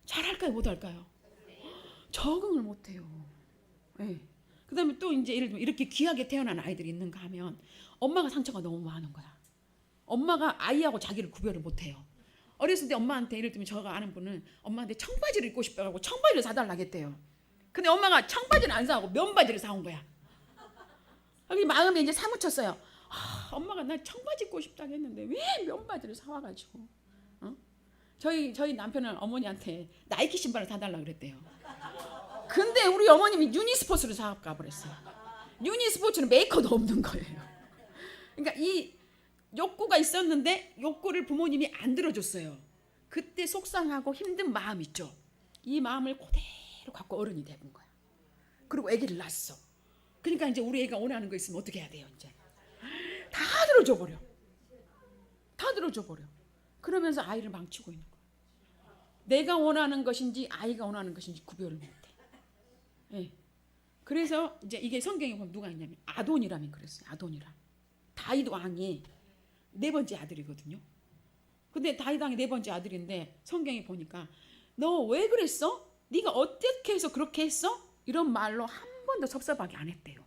잘할까요? 못할까요? 적응을 못해요. 예. 그다음에 또 이제 예를 들면 이렇게 귀하게 태어난 아이들이 있는가 하면 엄마가 상처가 너무 많은 거야. 엄마가 아이하고 자기를 구별을 못해요. 어렸을 때 엄마한테 예를 들면 저가 아는 분은 엄마한테 청바지를 입고 싶다고 청바지를 사달라겠대요. 근데 엄마가 청바지를 안 사고 면바지를 사온 거야. 그래서 마음에 이제 사무쳤어요. 엄마가 나 청바지 입고 싶다고 했는데 왜 면바지를 사와가지고. 저희 남편은 어머니한테 나이키 신발을 사달라 그랬대요. 근데 우리 어머님이 유니스포츠를 사갈까 그랬어요. 유니스포츠는 메이커도 없는 거예요. 그러니까 이 욕구가 있었는데 욕구를 부모님이 안 들어줬어요. 그때 속상하고 힘든 마음 있죠. 이 마음을 그대로 갖고 어른이 되는 거야. 그리고 아기를 낳았어. 그러니까 이제 우리 애가 원하는 거 있으면 어떻게 해야 돼요? 이제 다 들어줘 버려. 다 들어줘 버려. 그러면서 아이를 망치고 있는 거야. 내가 원하는 것인지 아이가 원하는 것인지 구별을 못해. 예. 그래서 이제 이게 성경에 보면 누가 있냐면 아돈이라면 그랬어요. 아돈이라. 다윗 왕이 4번째 아들이거든요. 근데 다윗 왕이 4번째 아들인데 성경에 보니까 너 왜 그랬어? 네가 어떻게 해서 그렇게 했어? 이런 말로 한 번도 섭섭하게 안 했대요.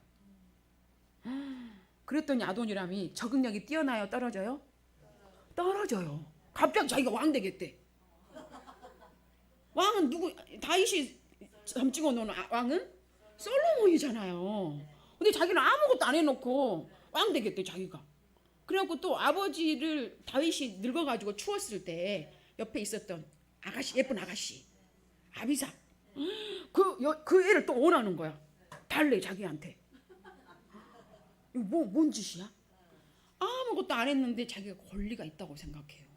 그랬더니 아돈이람이 적응력이 뛰어나요? 떨어져요? 떨어져요. 갑자기 자기가 왕 되겠대. 왕은 누구? 다윗이 점 찍어 놓은 왕은 솔로몬이잖아요. 근데 자기는 아무것도 안 해놓고 왕 되겠대 자기가. 그래갖고 또 아버지를 다윗이 늙어가지고 추웠을 때 옆에 있었던 아가씨, 예쁜 아가씨 아비사 그 애를 또 원하는 거야. 달래 자기한테. 이거 뭔 짓이야? 아무것도 안 했는데 자기가 권리가 있다고 생각해요.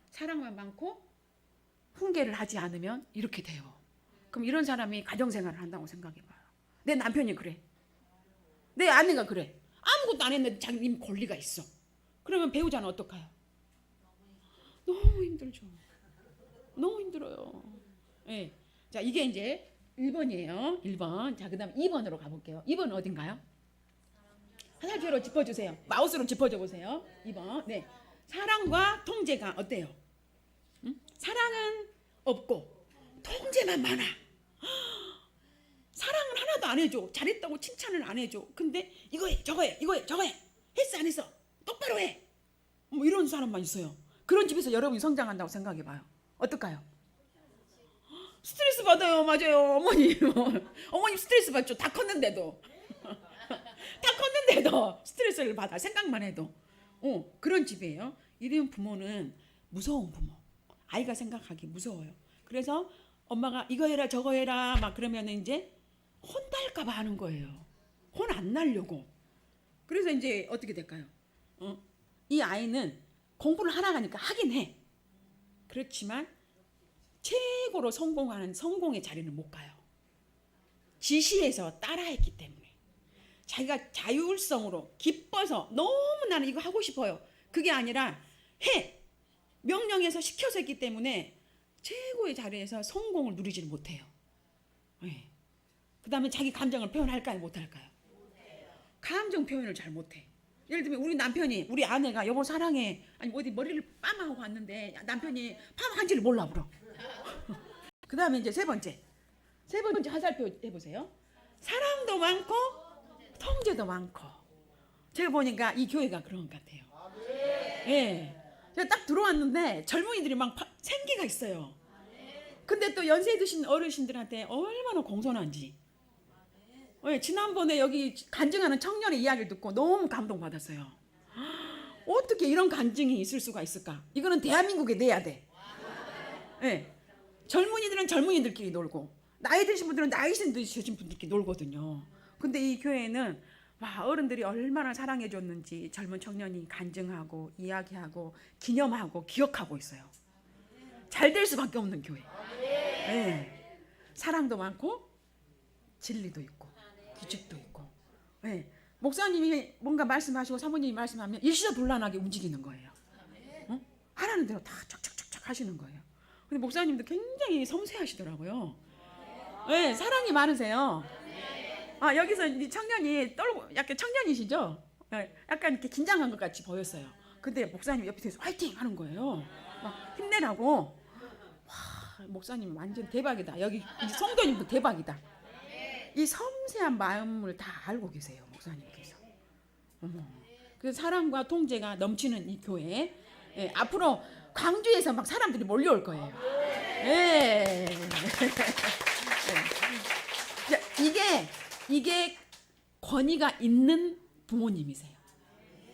사랑만 많고 훈계를 하지 않으면 이렇게 돼요. 그럼 이런 사람이 가정생활을 한다고 생각해봐요. 내 남편이 그래. 내 아내가 그래. 아무것도 안 했는데 자기는 권리가 있어. 그러면 배우자는 어떡해요? 너무 힘들죠. 너무 힘들어요. 네. 자, 이게 이제 1번이에요. 1번. 자, 그 다음 2번으로 가볼게요. 2번은 어딘가요? 화살표로 짚어주세요. 마우스로 짚어줘 보세요. 2번. 네. 사랑과 통제가 어때요? 사랑은 없고 통제만 많아. 사랑은 하나도 안 해줘. 잘했다고 칭찬을 안 해줘. 근데 이거 해, 저거 해, 이거 해, 저거 해. 했어 안 했어? 똑바로 해. 뭐 이런 사람만 있어요. 그런 집에서 여러분이 성장한다고 생각해봐요. 어떨까요? 스트레스 받아요. 맞아요. 어머님 스트레스 받죠. 다 컸는데도. 다 컸는데도 스트레스를 받아. 생각만 해도. 그런 집이에요. 이런 부모는 무서운 부모. 아이가 생각하기 무서워요. 그래서 엄마가 이거 해라 저거 해라 막 그러면 이제 혼날까 봐 하는 거예요. 혼 안 날려고. 그래서 이제 어떻게 될까요? 이 아이는 공부를 하나 가니까 하긴 해. 그렇지만 최고로 성공하는 성공의 자리는 못 가요. 지시해서 따라했기 때문에. 자기가 자율성으로 기뻐서 너무 나는 이거 하고 싶어요. 그게 아니라 해. 명령해서 시켜서 했기 때문에 최고의 자리에서 성공을 누리지를 못해요. 네. 그 다음에 자기 감정을 표현할까요? 못할까요? 감정 표현을 잘 못해. 예를 들면 우리 남편이 우리 아내가 여보 사랑해 아니 어디 머리를 빰하고 왔는데 남편이 빰한지를 몰라 불어. 그 다음에 이제 세 번째 화살표 해보세요. 사랑도 많고 통제도 많고. 제가 보니까 이 교회가 그런 것 같아요. 예. 제가 딱 들어왔는데 젊은이들이 막 생기가 있어요. 근데 또 연세 드신 어르신들한테 얼마나 공손한지. 예, 지난번에 여기 간증하는 청년의 이야기를 듣고 너무 감동받았어요. 어떻게 이런 간증이 있을 수가 있을까? 이거는 대한민국에 내야 돼. 예. 젊은이들은 젊은이들끼리 놀고 나이 드신 분들은 나이 드신 분들끼리 놀거든요. 근데 이 교회는 와, 어른들이 얼마나 사랑해 줬는지 젊은 청년이 간증하고 이야기하고 기념하고 기억하고 있어요. 잘 될 수밖에 없는 교회. 네. 사랑도 많고 진리도 있고 규칙도 있고. 네. 목사님이 뭔가 말씀하시고 사모님이 말씀하면 일시불란하게 움직이는 거예요. 하라는 대로 다 쫙쫙쫙쫙 하시는 거예요. 근데 목사님도 굉장히 섬세하시더라고요. 네, 사랑이 많으세요. 아, 여기서 이 청년이 떨고 약간 청년이시죠? 약간 이렇게 긴장한 것 같이 보였어요. 근데 목사님 옆에서 화이팅 하는 거예요. 막 힘내라고. 와, 목사님 완전 대박이다. 여기 이 성도님도 대박이다. 이 섬세한 마음을 다 알고 계세요, 목사님께서. 어머. 그 사랑과 통제가 넘치는 이 교회, 예, 앞으로 광주에서 막 사람들이 몰려올 거예요. 예. 이게 권위가 있는 부모님이세요.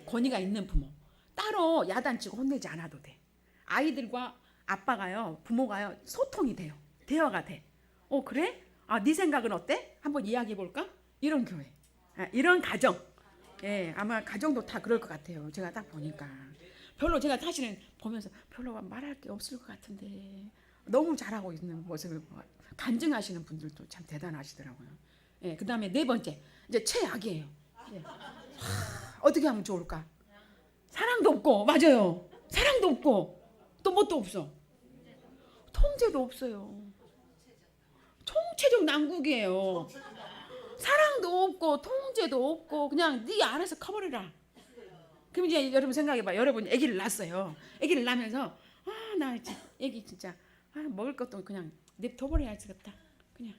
권위가 있는 부모. 따로 야단치고 혼내지 않아도 돼. 아이들과 아빠가요, 부모가요, 소통이 돼요. 대화가 돼. 그래? 네 생각은 어때? 한번 이야기해 볼까? 이런 교회, 이런 가정. 예, 아마 가정도 다 그럴 것 같아요. 제가 딱 보니까 별로 제가 사실은 보면서 별로 말할 게 없을 것 같은데 너무 잘하고 있는 모습을 간증하시는 분들도 참 대단하시더라고요. 예, 그 다음에 네 번째, 이제 최악이에요. 예. 어떻게 하면 좋을까? 사랑도 없고, 맞아요. 사랑도 없고, 또 뭣도 없어. 통제도 없어요. 총체적 난국이에요. 사랑도 없고, 통제도 없고, 그냥 네 알아서 커버려라. 그럼 이제 여러분 생각해봐. 여러분 아기를 낳았어요. 아기를 낳으면서 나 아기 진짜 먹을 것도 그냥 냅둬버려야겠다. 그냥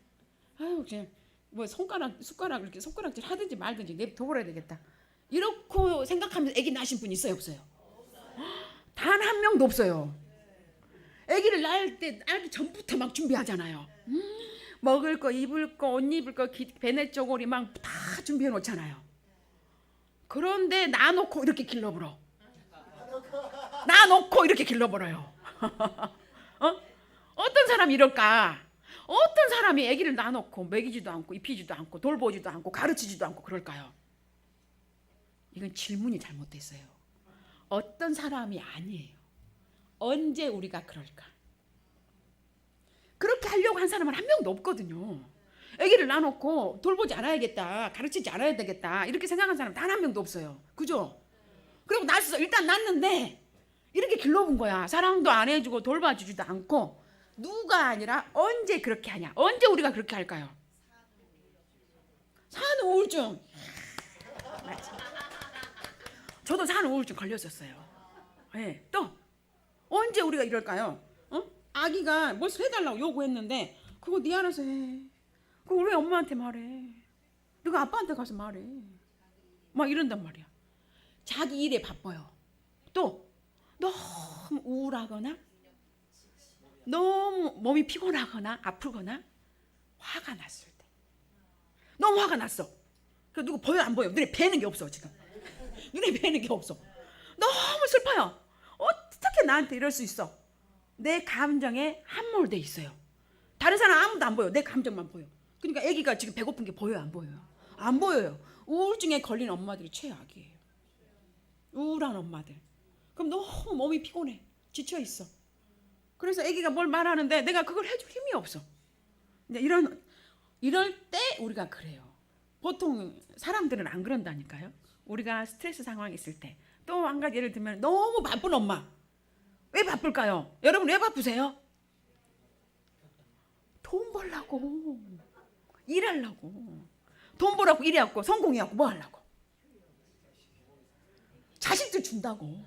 그냥 뭐 숟가락 이렇게 손가락질 하든지 말든지 냅둬버려야 되겠다. 이렇게 생각하면서 아기 낳으신 분 있어요, 없어요? 단 한 명도 없어요. 아기를 낳기 전부터 막 준비하잖아요. 먹을 거, 입을 거, 옷 입을 거, 배내 쪼고리 막 다 준비해 놓잖아요. 그런데 놔놓고 이렇게 길러버려. 놔놓고 이렇게 길러버려요. 어떤 사람이 이럴까? 어떤 사람이 아기를 놔놓고 먹이지도 않고 입히지도 않고 돌보지도 않고 가르치지도 않고 그럴까요? 이건 질문이 잘못됐어요. 어떤 사람이 아니에요. 언제 우리가 그럴까? 그렇게 하려고 한 사람은 한 명도 없거든요. 아기를 놔놓고 돌보지 않아야겠다, 가르치지 않아야 되겠다 이렇게 생각한 사람 단 한 명도 없어요. 그죠? 그리고 낳았어. 일단 낳는데 이렇게 길러본 거야. 사랑도 안 해주고 돌봐주지도 않고. 누가 아니라 언제 그렇게 하냐? 언제 우리가 그렇게 할까요? 산후 우울증. 저도 산후 우울증 걸렸었어요. 네. 또 언제 우리가 이럴까요? 아기가 뭘 해달라고 요구했는데 그거 네 알아서 해. 그거 왜 엄마한테 말해? 너가 아빠한테 가서 말해. 막 이런단 말이야. 자기 일에 바빠요. 또 너무 우울하거나 너무 몸이 피곤하거나 아프거나 화가 났을 때 너무 화가 났어. 그 누구 보여 안 보여? 눈에 뵈는 게 없어 지금. 눈에 뵈는 게 없어. 너무 슬퍼요. 어떻게 나한테 이럴 수 있어? 내 감정에 함몰돼 있어요. 다른 사람 아무도 안 보여. 내 감정만 보여. 그러니까 아기가 지금 배고픈 게 보여요, 안 보여요? 안 보여요. 우울증에 걸린 엄마들이 최악이에요. 우울한 엄마들. 그럼 너무 몸이 피곤해. 지쳐 있어. 그래서 아기가 뭘 말하는데 내가 그걸 해줄 힘이 없어. 이럴 때 우리가 그래요. 보통 사람들은 안 그런다니까요. 우리가 스트레스 상황이 있을 때. 또 한 가지 예를 들면 너무 바쁜 엄마. 왜 바쁠까요? 여러분 왜 바쁘세요? 돈 벌라고. 일하려고. 돈 벌라고 일해갖고 성공해갖고 뭐 하려고. 자식들 준다고.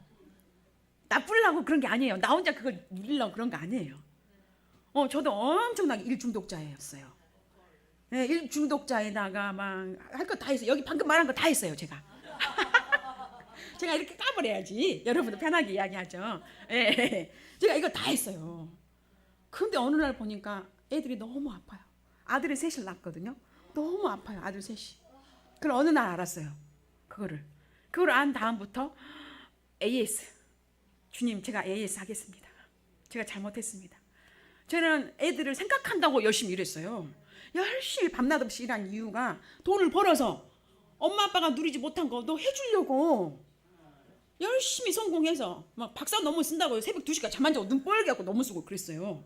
나쁘려고 그런 게 아니에요. 나 혼자 그걸 누리려고 그런 거 아니에요. 저도 엄청나게 일 중독자였어요. 네, 일 중독자에다가 막 할 거 다 했어요. 여기 방금 말한 거 다 했어요, 제가. 제가 이렇게 까버려야지. 여러분도 편하게 이야기하죠. 네, 제가 이거 다 했어요. 근데 어느 날 보니까 애들이 너무 아파요. 아들이 셋을 낳았거든요. 너무 아파요, 아들 셋이. 그걸 어느 날 알았어요. 그걸 안 다음부터 AS. 주님, 제가 AS 하겠습니다. 제가 잘못했습니다. 저는 애들을 생각한다고 열심히 일했어요. 열심히 밤낮 없이 일한 이유가 돈을 벌어서 엄마 아빠가 누리지 못한 거 너 해주려고 열심히 성공해서 막 박사 논문 쓴다고 새벽 2시까지 잠 안 자고 눈 뻘게 하고 논문 쓰고 그랬어요.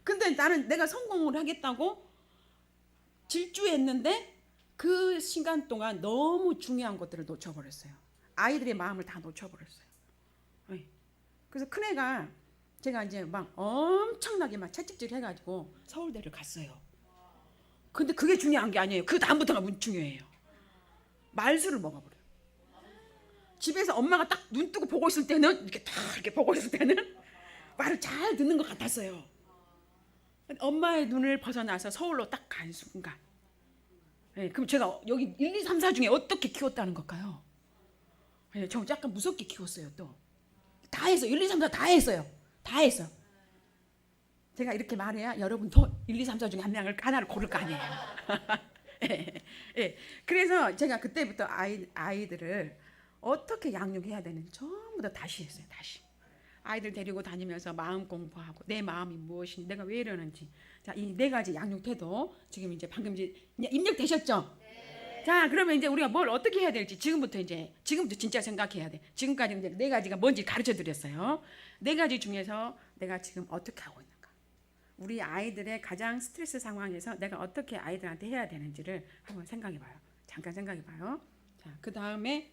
근데 나는 내가 성공을 하겠다고 질주했는데 그 시간 동안 너무 중요한 것들을 놓쳐버렸어요. 아이들의 마음을 다 놓쳐버렸어요. 그래서 큰애가 제가 이제 막 엄청나게 막 채찍질 해가지고 서울대를 갔어요. 근데 그게 중요한 게 아니에요. 그 다음부터가 중요해요. 말술을 먹어버려요. 집에서 엄마가 딱 눈 뜨고 보고 있을 때는 이렇게 딱 이렇게 보고 있을 때는 말을 잘 듣는 것 같았어요. 엄마의 눈을 벗어나서 서울로 딱 간 순간, 예, 그럼 제가 여기 1, 2, 3, 4 중에 어떻게 키웠다는 걸까요? 예, 저 약간 무섭게 키웠어요. 또 다 했어요. 1, 2, 3, 4 다 했어요. 다 했어. 제가 이렇게 말해야 여러분도 1, 2, 3, 4 중에 하나를 고를 거 아니에요. 예, 예. 그래서 제가 그때부터 아이들을 어떻게 양육해야 되는지 전부 다 다시 했어요. 다시. 아이들 데리고 다니면서 마음 공부하고 내 마음이 무엇인지 내가 왜 이러는지, 자, 이 네 가지 양육 태도 지금 이제 방금 이제 입력되셨죠? 네. 자, 그러면 이제 우리가 뭘 어떻게 해야 될지 지금부터 진짜 생각해야 돼. 지금까지 이제 네 가지가 뭔지 가르쳐 드렸어요. 네 가지 중에서 내가 지금 어떻게 하고 있는가? 우리 아이들의 가장 스트레스 상황에서 내가 어떻게 아이들한테 해야 되는지를 한번 생각해봐요. 잠깐 생각해봐요. 자, 그 다음에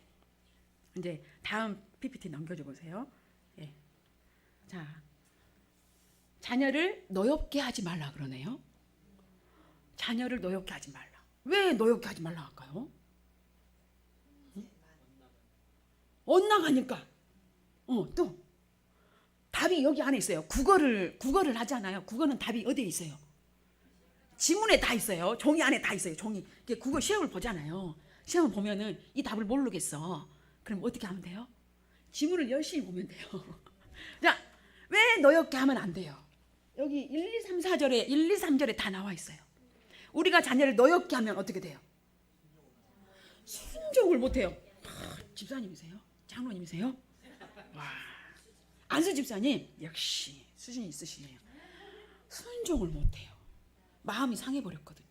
이제 다음 PPT 넘겨줘 보세요. 예. 자, 자녀를 노엽게 하지 말라 그러네요. 자녀를 노엽게 하지 말라. 왜 노엽게 하지 말라 할까요? 응? 엇나가니까. 또 답이 여기 안에 있어요. 국어를 하잖아요. 국어는 답이 어디에 있어요? 지문에 다 있어요. 종이 안에 다 있어요. 종이. 국어 시험을 보잖아요. 시험을 보면은 이 답을 모르겠어. 그럼 어떻게 하면 돼요? 지문을 열심히 보면 돼요. 자, 왜 노엽게 하면 안 돼요? 여기 1, 2, 3, 4절에 1, 2, 3절에 다 나와 있어요. 우리가 자녀를 노엽게 하면 어떻게 돼요? 순종을 못 해요. 집사님이세요? 장로님이세요? 와, 안수 집사님 역시 수준이 있으시네요. 순종을 못 해요. 마음이 상해 버렸거든요.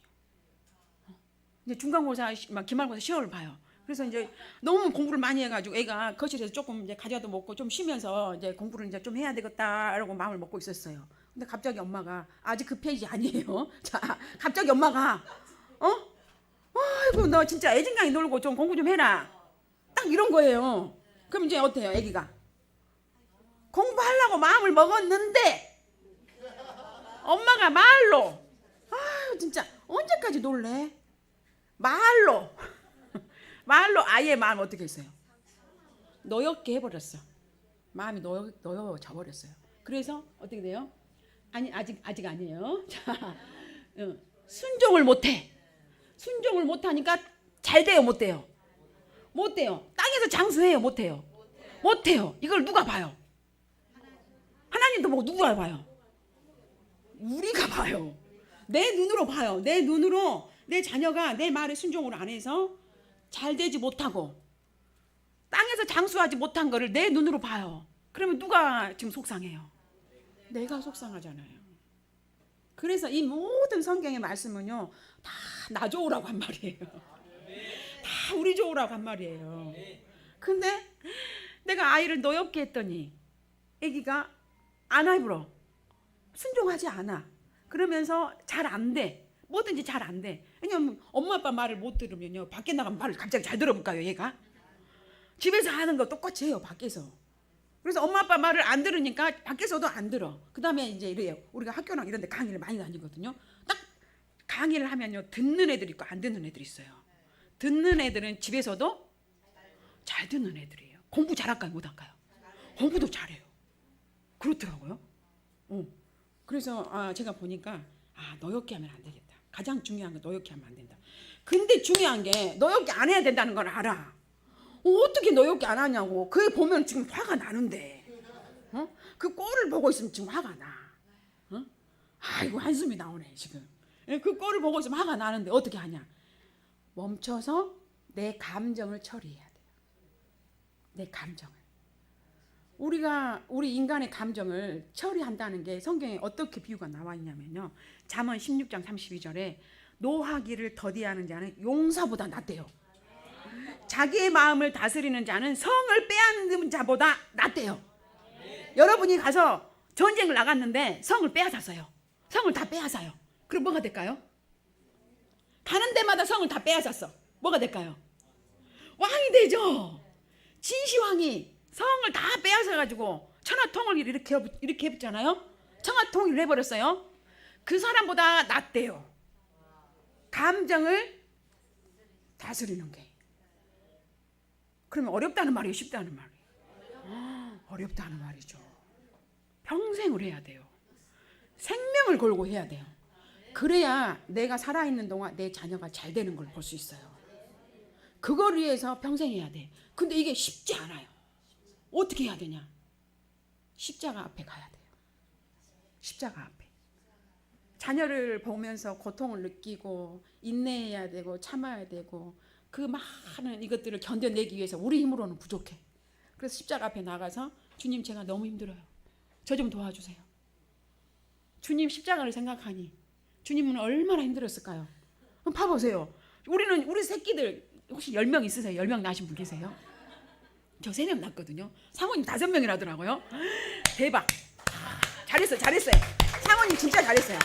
이제 중간고사, 기말고사 시험을 봐요. 그래서 이제 너무 공부를 많이 해가지고 애가 거실에서 조금 이제 과자도 먹고 좀 쉬면서 이제 공부를 이제 좀 해야 되겠다라고 마음을 먹고 있었어요. 근데 갑자기 엄마가, 아직 그 페이지 아니에요. 자, 갑자기 엄마가 아이고 너 진짜 애진강이 놀고 좀 공부 좀 해라. 딱 이런 거예요. 그럼 이제 어때요, 애기가? 공부하려고 마음을 먹었는데 엄마가 말로, 아유 진짜 언제까지 놀래? 말로 아이의 마음 어떻게 했어요? 노엽게 해버렸어. 마음이 노여져 버렸어요. 그래서 어떻게 돼요? 아니 아직 아니에요. 자, 순종을 못해. 순종을 못하니까 잘 돼요, 못 돼요? 못 돼요. 땅에서 장수해요, 못 해요? 못 해요. 이걸 누가 봐요? 하나님도 보고 누가 봐요? 우리가 봐요. 내 눈으로 봐요. 내 눈으로 내 자녀가 내 말에 순종을 안 해서 잘 되지 못하고 땅에서 장수하지 못한 거를 내 눈으로 봐요. 그러면 누가 지금 속상해요? 내가 속상하잖아요. 그래서 이 모든 성경의 말씀은요, 다 나 좋으라고 한 말이에요. 다 우리 좋으라고 한 말이에요. 근데 내가 아이를 노엽게 했더니 애기가 안 해불어. 순종하지 않아. 그러면서 잘 안 돼. 뭐든지 잘 안 돼. 왜냐면 엄마 아빠 말을 못 들으면요, 밖에 나가면 말을 갑자기 잘 들어볼까요? 얘가 집에서 하는 거 똑같이 해요, 밖에서. 그래서 엄마 아빠 말을 안 들으니까 밖에서도 안 들어. 그 다음에 이제 이래요. 우리가 학교나 이런 데 강의를 많이 다니거든요. 딱 강의를 하면요, 듣는 애들이 있고 안 듣는 애들이 있어요. 듣는 애들은 집에서도 잘 듣는 애들이에요. 공부 잘할까요, 못할까요? 공부도 잘해요. 그렇더라고요. 그래서 제가 보니까 노엽게 하면 안 되겠다. 가장 중요한 건 노엽게 하면 안 된다. 근데 중요한 게 노엽게 안 해야 된다는 걸 알아. 어떻게 노엽게 안 하냐고. 그게 보면 지금 화가 나는데, 그 꼴을 보고 있으면 지금 화가 나. 아이고 한숨이 나오네 지금. 그 꼴을 보고 있으면 화가 나는데 어떻게 하냐? 멈춰서 내 감정을 처리해야 돼요. 내 감정을. 우리 인간의 감정을 처리한다는 게 성경에 어떻게 비유가 나와 있냐면요, 잠언 16장 32절에 노하기를 더디하는 자는 용사보다 낫대요. 자기의 마음을 다스리는 자는 성을 빼앗는 자보다 낫대요. 여러분이 가서 전쟁을 나갔는데 성을 빼앗았어요. 성을 다 빼앗아요. 그럼 뭐가 될까요? 가는 데마다 성을 다 빼앗았어. 뭐가 될까요? 왕이 되죠. 진시황이 성을 다 빼앗아가지고 천하통일을 이렇게 해봤잖아요. 천하통일을 해버렸어요. 그 사람보다 낫대요. 감정을 다스리는 게. 그러면 어렵다는 말이에요, 쉽다는 말이에요? 어렵다는 말이죠. 평생을 해야 돼요. 생명을 걸고 해야 돼요. 그래야 내가 살아있는 동안 내 자녀가 잘 되는 걸 볼 수 있어요. 그걸 위해서 평생 해야 돼. 근데 이게 쉽지 않아요. 어떻게 해야 되냐? 십자가 앞에 가야 돼요. 십자가 앞에. 자녀를 보면서 고통을 느끼고 인내해야 되고 참아야 되고 그 많은 이것들을 견뎌내기 위해서 우리 힘으로는 부족해. 그래서 십자가 앞에 나가서 주님 제가 너무 힘들어요. 저 좀 도와주세요. 주님 십자가를 생각하니 주님은 얼마나 힘들었을까요? 그럼 봐보세요. 우리 새끼들 혹시 10명 있으세요? 10명 낳으신 분 계세요? 저 3명 낳았거든요. 사모님 5명이라더라고요. 대박. 잘했어요. 사모님 진짜 잘했어요.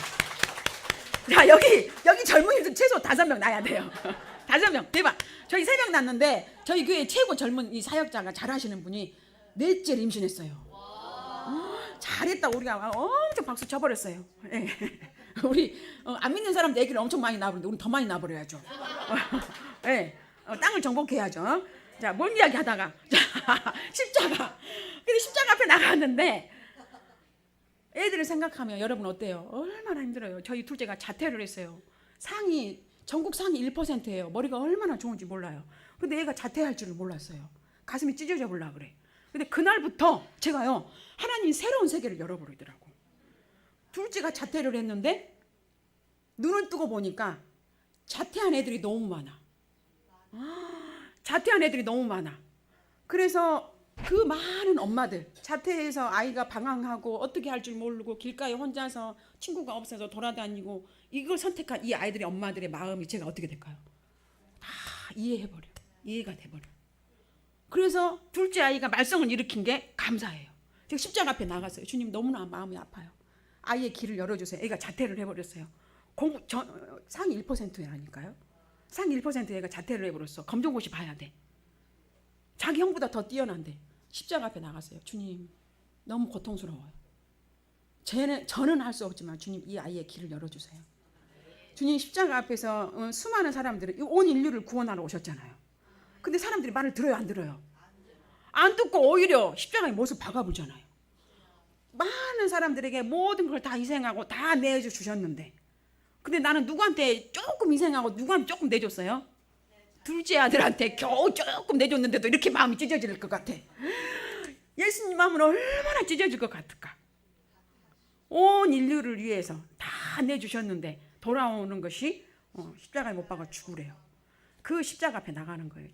자, 여기 젊은이들 최소 5명 낳아야 돼요. 5명 대박. 저희 3명 낳았는데 저희 교회 최고 젊은 이 사역자가 잘하시는 분이 넷째를 임신했어요. 잘했다. 우리가 엄청 박수 쳐버렸어요. 네. 우리 안 믿는 사람들 애기를 엄청 많이 낳아버리는데 우리 더 많이 낳아버려야죠. 네. 땅을 정복해야죠. 자, 뭔 이야기 하다가 십자가. 근데 십자가 앞에 나갔는데 애들을 생각하면 여러분 어때요? 얼마나 힘들어요. 저희 둘째가 자퇴를 했어요. 전국 상위 1%예요. 머리가 얼마나 좋은지 몰라요. 근데 얘가 자퇴할 줄을 몰랐어요. 가슴이 찢어져 보려고 그래. 근데 그날부터 제가요, 하나님이 새로운 세계를 열어버리더라고. 둘째가 자퇴를 했는데 눈을 뜨고 보니까 자퇴한 애들이 너무 많아. 자퇴한 애들이 너무 많아. 그래서 그 많은 엄마들, 자퇴해서 아이가 방황하고 어떻게 할 줄 모르고 길가에 혼자서 친구가 없어서 돌아다니고 이걸 선택한 이 아이들의 엄마들의 마음이 제가 어떻게 될까요? 다 이해해버려. 이해가 돼버려. 그래서 둘째 아이가 말썽을 일으킨 게 감사해요. 제가 십자가 앞에 나갔어요. 주님 너무나 마음이 아파요. 아이의 길을 열어주세요. 애가 자퇴를 해버렸어요. 상위 1%라니까요. 상위 1% 애가 자퇴를 해버렸어. 검정고시 봐야 돼. 자기 형보다 더 뛰어난데 십자가 앞에 나갔어요. 주님 너무 고통스러워요. 저는 할 수 없지만 주님 이 아이의 길을 열어주세요. 주님 십자가 앞에서 수많은 사람들을 온 인류를 구원하러 오셨잖아요. 근데 사람들이 말을 들어요 안 들어요? 안 듣고 오히려 십자가의 못을 박아보잖아요. 많은 사람들에게 모든 걸 다 희생하고 다 내주셨는데 근데 나는 누구한테 조금 희생하고 누구한테 조금 내줬어요? 둘째 아들한테 겨우 조금 내줬는데도 이렇게 마음이 찢어질 것 같아. 예수님 마음은 얼마나 찢어질 것 같을까? 온 인류를 위해서 다 내주셨는데 돌아오는 것이 십자가에 못 박아 죽으래요. 그 십자가 앞에 나가는 거예요.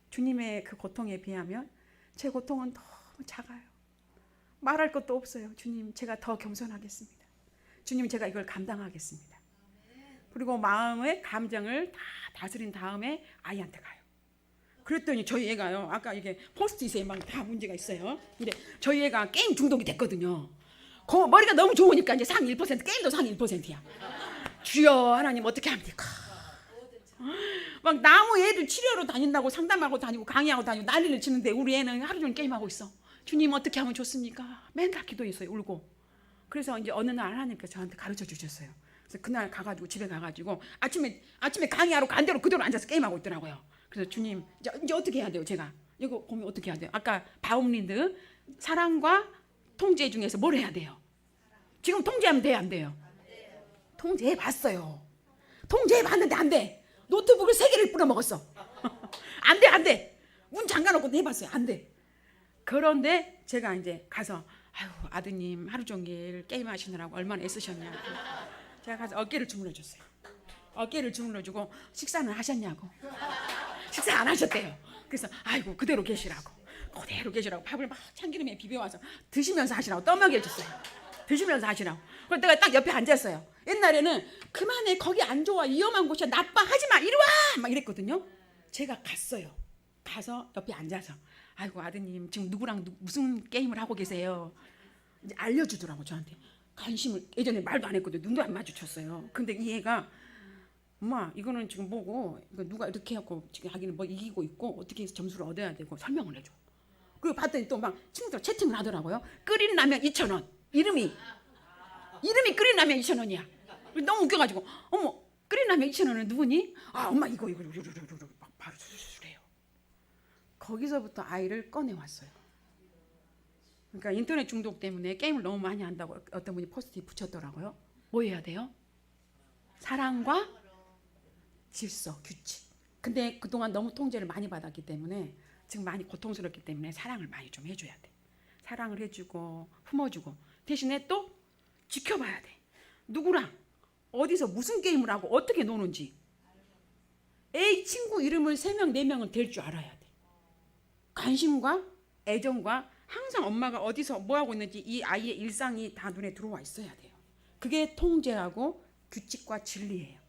주님의 그 고통에 비하면 제 고통은 너무 작아요. 말할 것도 없어요. 주님 제가 더 겸손하겠습니다. 주님 제가 이걸 감당하겠습니다. 그리고 마음의 감정을 다 다스린 다음에 아이한테 가요. 그랬더니 저희 애가요. 아까 이게 포스트잇에 막 다 문제가 있어요. 근데 저희 애가 게임 중독이 됐거든요. 머리가 너무 좋으니까 이제 상위 1% 게임도 상위 1%야. 주여 하나님 어떻게 하면 될까? 막 나무 애들 치료로 다닌다고 상담하고 다니고 강의하고 다니고 난리를 치는데 우리 애는 하루 종일 게임하고 있어. 주님 어떻게 하면 좋습니까? 맨날 기도했어요. 울고. 그래서 이제 어느 날 하나님께서 저한테 가르쳐 주셨어요. 그래서 그날 가가지고 집에 가가지고 아침에 강의하러 간 대로 그대로 앉아서 게임하고 있더라고요. 그래서 주님 이제 어떻게 해야 돼요? 제가 이거 보면 어떻게 해야 돼요? 아까 바움린드 사랑과 통제 중에서 뭘 해야 돼요? 지금 통제하면 돼요? 안 돼요? 통제해봤어요. 통제해봤는데 안 돼. 노트북을 3개를 뿌려먹었어. 안 돼. 문 잠가놓고 해봤어요. 안 돼. 그런데 제가 이제 가서 아유 아드님 하루 종일 게임하시느라고 얼마나 애쓰셨냐고 제가 가서 어깨를 주물러줬어요. 어깨를 주물러주고 식사는 하셨냐고. 식사 안 하셨대요. 그래서 아이고 그대로 계시라고 밥을 막 참기름에 비벼와서 드시면서 하시라고 떠먹여줬어요. 드시면서 하시라고. 그래서 내가 딱 옆에 앉았어요. 옛날에는 그만해 거기 안 좋아 위험한 곳이야 나빠 하지마 이리 와 막 이랬거든요. 제가 갔어요. 가서 옆에 앉아서 아이고 아드님 지금 누구랑 무슨 게임을 하고 계세요? 이제 알려주더라고 저한테. 관심을 예전에 말도 안 했거든요. 눈도 안 마주쳤어요. 근데 이 애가 엄마 이거는 지금 뭐고 이거 누가 이렇게 해갖고 지금 하기는 뭐 이기고 있고 어떻게 해서 점수를 얻어야 되고 설명을 해줘. 그리고 봤더니 또 막 친구들 채팅을 하더라고요. 끓인 라면 2,000원. 이름이 끓인 라면 2,000원이야. 너무 웃겨가지고 어머 끓인 라면 2,000원은 누구니? 아 엄마 이거 막 바로 수수수래요. 거기서부터 아이를 꺼내왔어요. 그러니까 인터넷 중독 때문에 게임을 너무 많이 한다고 어떤 분이 포스트잇 붙였더라고요. 뭐 해야 돼요? 사랑과 질서, 규칙. 근데 그동안 너무 통제를 많이 받았기 때문에 지금 많이 고통스럽기 때문에 사랑을 많이 좀 해줘야 돼. 사랑을 해주고 품어주고 대신에 또 지켜봐야 돼. 누구랑 어디서 무슨 게임을 하고 어떻게 노는지 애 친구 이름을 3명 4명은 될 줄 알아야 돼. 관심과 애정과 항상 엄마가 어디서 뭐하고 있는지 이 아이의 일상이 다 눈에 들어와 있어야 돼요. 그게 통제하고 규칙과 진리예요.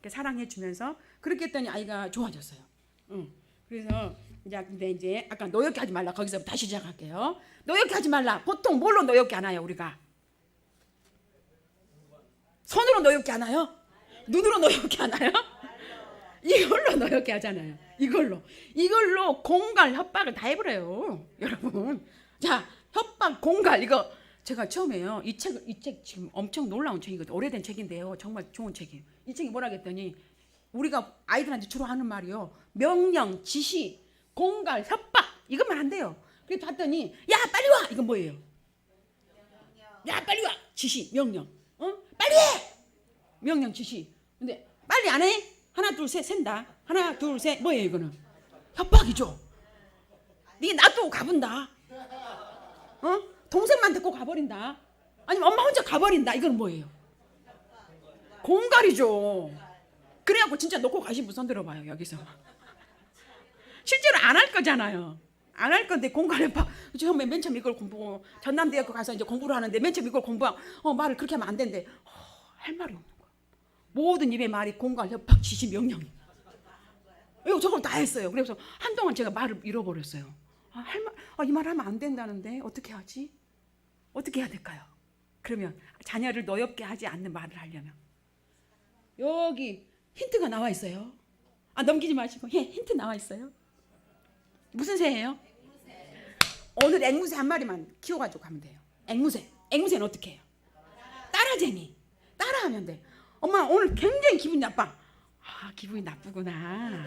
사랑해주면서 그렇게 했더니 아이가 좋아졌어요. 그래서 근데 이제 아까 노엽게 하지 말라 거기서 다시 시작할게요. 노엽게 하지 말라. 보통 뭘로 노엽게 하나요 우리가? 손으로 노엽게 하나요? 눈으로 노엽게 하나요? 이걸로 노엽게 하잖아요. 이걸로 공갈 협박을 다 해버려요, 여러분. 자, 협박 공갈 이거 제가 처음에요. 이 책 지금 엄청 놀라운 책이거든요. 오래된 책인데요. 정말 좋은 책이에요. 이 책이 뭐라 했더니 우리가 아이들한테 주로 하는 말이요. 명령, 지시, 공갈, 협박 이것만 한대요. 그래서 봤더니 야 빨리 와 이건 뭐예요? 야 빨리 와 지시, 명령. 빨리 해 명령, 지시. 근데 빨리 안 해? 하나 둘 셋 센다. 하나 둘 셋 뭐예요 이거는? 협박이죠. 네 놔두고 가본다. 동생만 데리고 가버린다. 아니면 엄마 혼자 가버린다. 이건 뭐예요? 공갈이죠. 그래갖고 진짜 놓고 가신 분 손 들어봐요 여기서. 실제로 안 할 거잖아요. 안 할 건데 공갈 협박. 처음에 맨 처음 이걸 공부하고 전남대학교 가서 이제 공부를 하는데 맨 처음 이걸 공부하고 말을 그렇게 하면 안 된대. 할 말이 없는 거야. 모든 입의 말이 공갈 협박 지시 명령. 이거 저걸 다 했어요. 그래서 한동안 제가 말을 잃어버렸어요. 이 말 하면 안 된다는데 어떻게 하지? 어떻게 해야 될까요? 그러면 자녀를 노엽게 하지 않는 말을 하려면 여기 힌트가 나와 있어요. 넘기지 마시고 힌트 나와 있어요. 무슨 새예요? 오늘 앵무새 한 마리만 키워가지고 가면 돼요. 앵무새는 어떻게 해요? 따라쟁이. 따라하면 돼. 엄마 오늘 굉장히 기분이 나빠. 기분이 나쁘구나.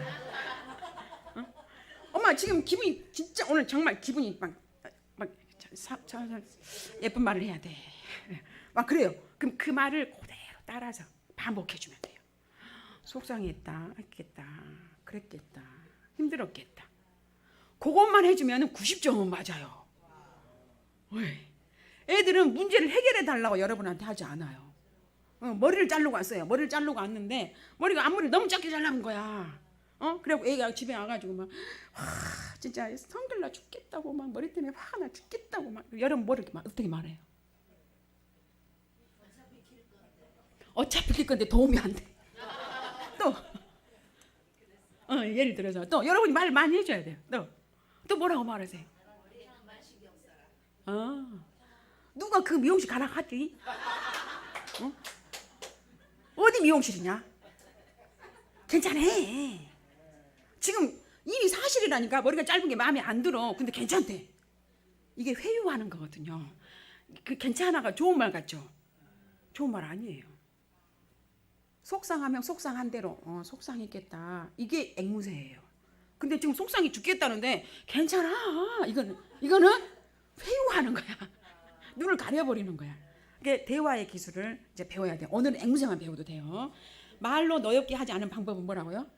엄마 지금 기분이 진짜 오늘 정말 기분이 막 예쁜 말을 해야 돼. 막 그래요. 그럼 그 말을 그대로 따라서 반복해주면 돼요. 속상했다, 했겠다, 그랬겠다, 힘들었겠다. 그것만 해주면 90점은 맞아요. 애들은 문제를 해결해 달라고 여러분한테 하지 않아요. 머리를 자르고 왔어요. 머리를 자르고 왔는데 머리가 앞머리를 너무 작게 잘라본 거야. 그래갖고 애가 집에 와가지고 막 진짜 성질나 죽겠다고 막 머리 때문에 화가 나 죽겠다고 막 여러분 뭐를 어떻게 말해요? 어차피 킬 건데 도움이 안 돼. 또 예를 들어서 또 여러분이 말 많이 해줘야 돼요. 또 뭐라고 말하세요? 누가 그 미용실 가라 하지? 어디 미용실이냐? 괜찮아. 지금 일이 사실이라니까 머리가 짧은 게 마음에 안 들어. 근데 괜찮대. 이게 회유하는 거거든요. 그 괜찮아가 좋은 말 같죠? 좋은 말 아니에요. 속상하면 속상한 대로 속상했겠다. 이게 앵무새예요. 근데 지금 속상해 죽겠다는데 괜찮아. 이거는 회유하는 거야. 눈을 가려버리는 거야. 이게 대화의 기술을 이제 배워야 돼요. 오늘은 앵무새만 배워도 돼요. 말로 노엽게 하지 않은 방법은 뭐라고요?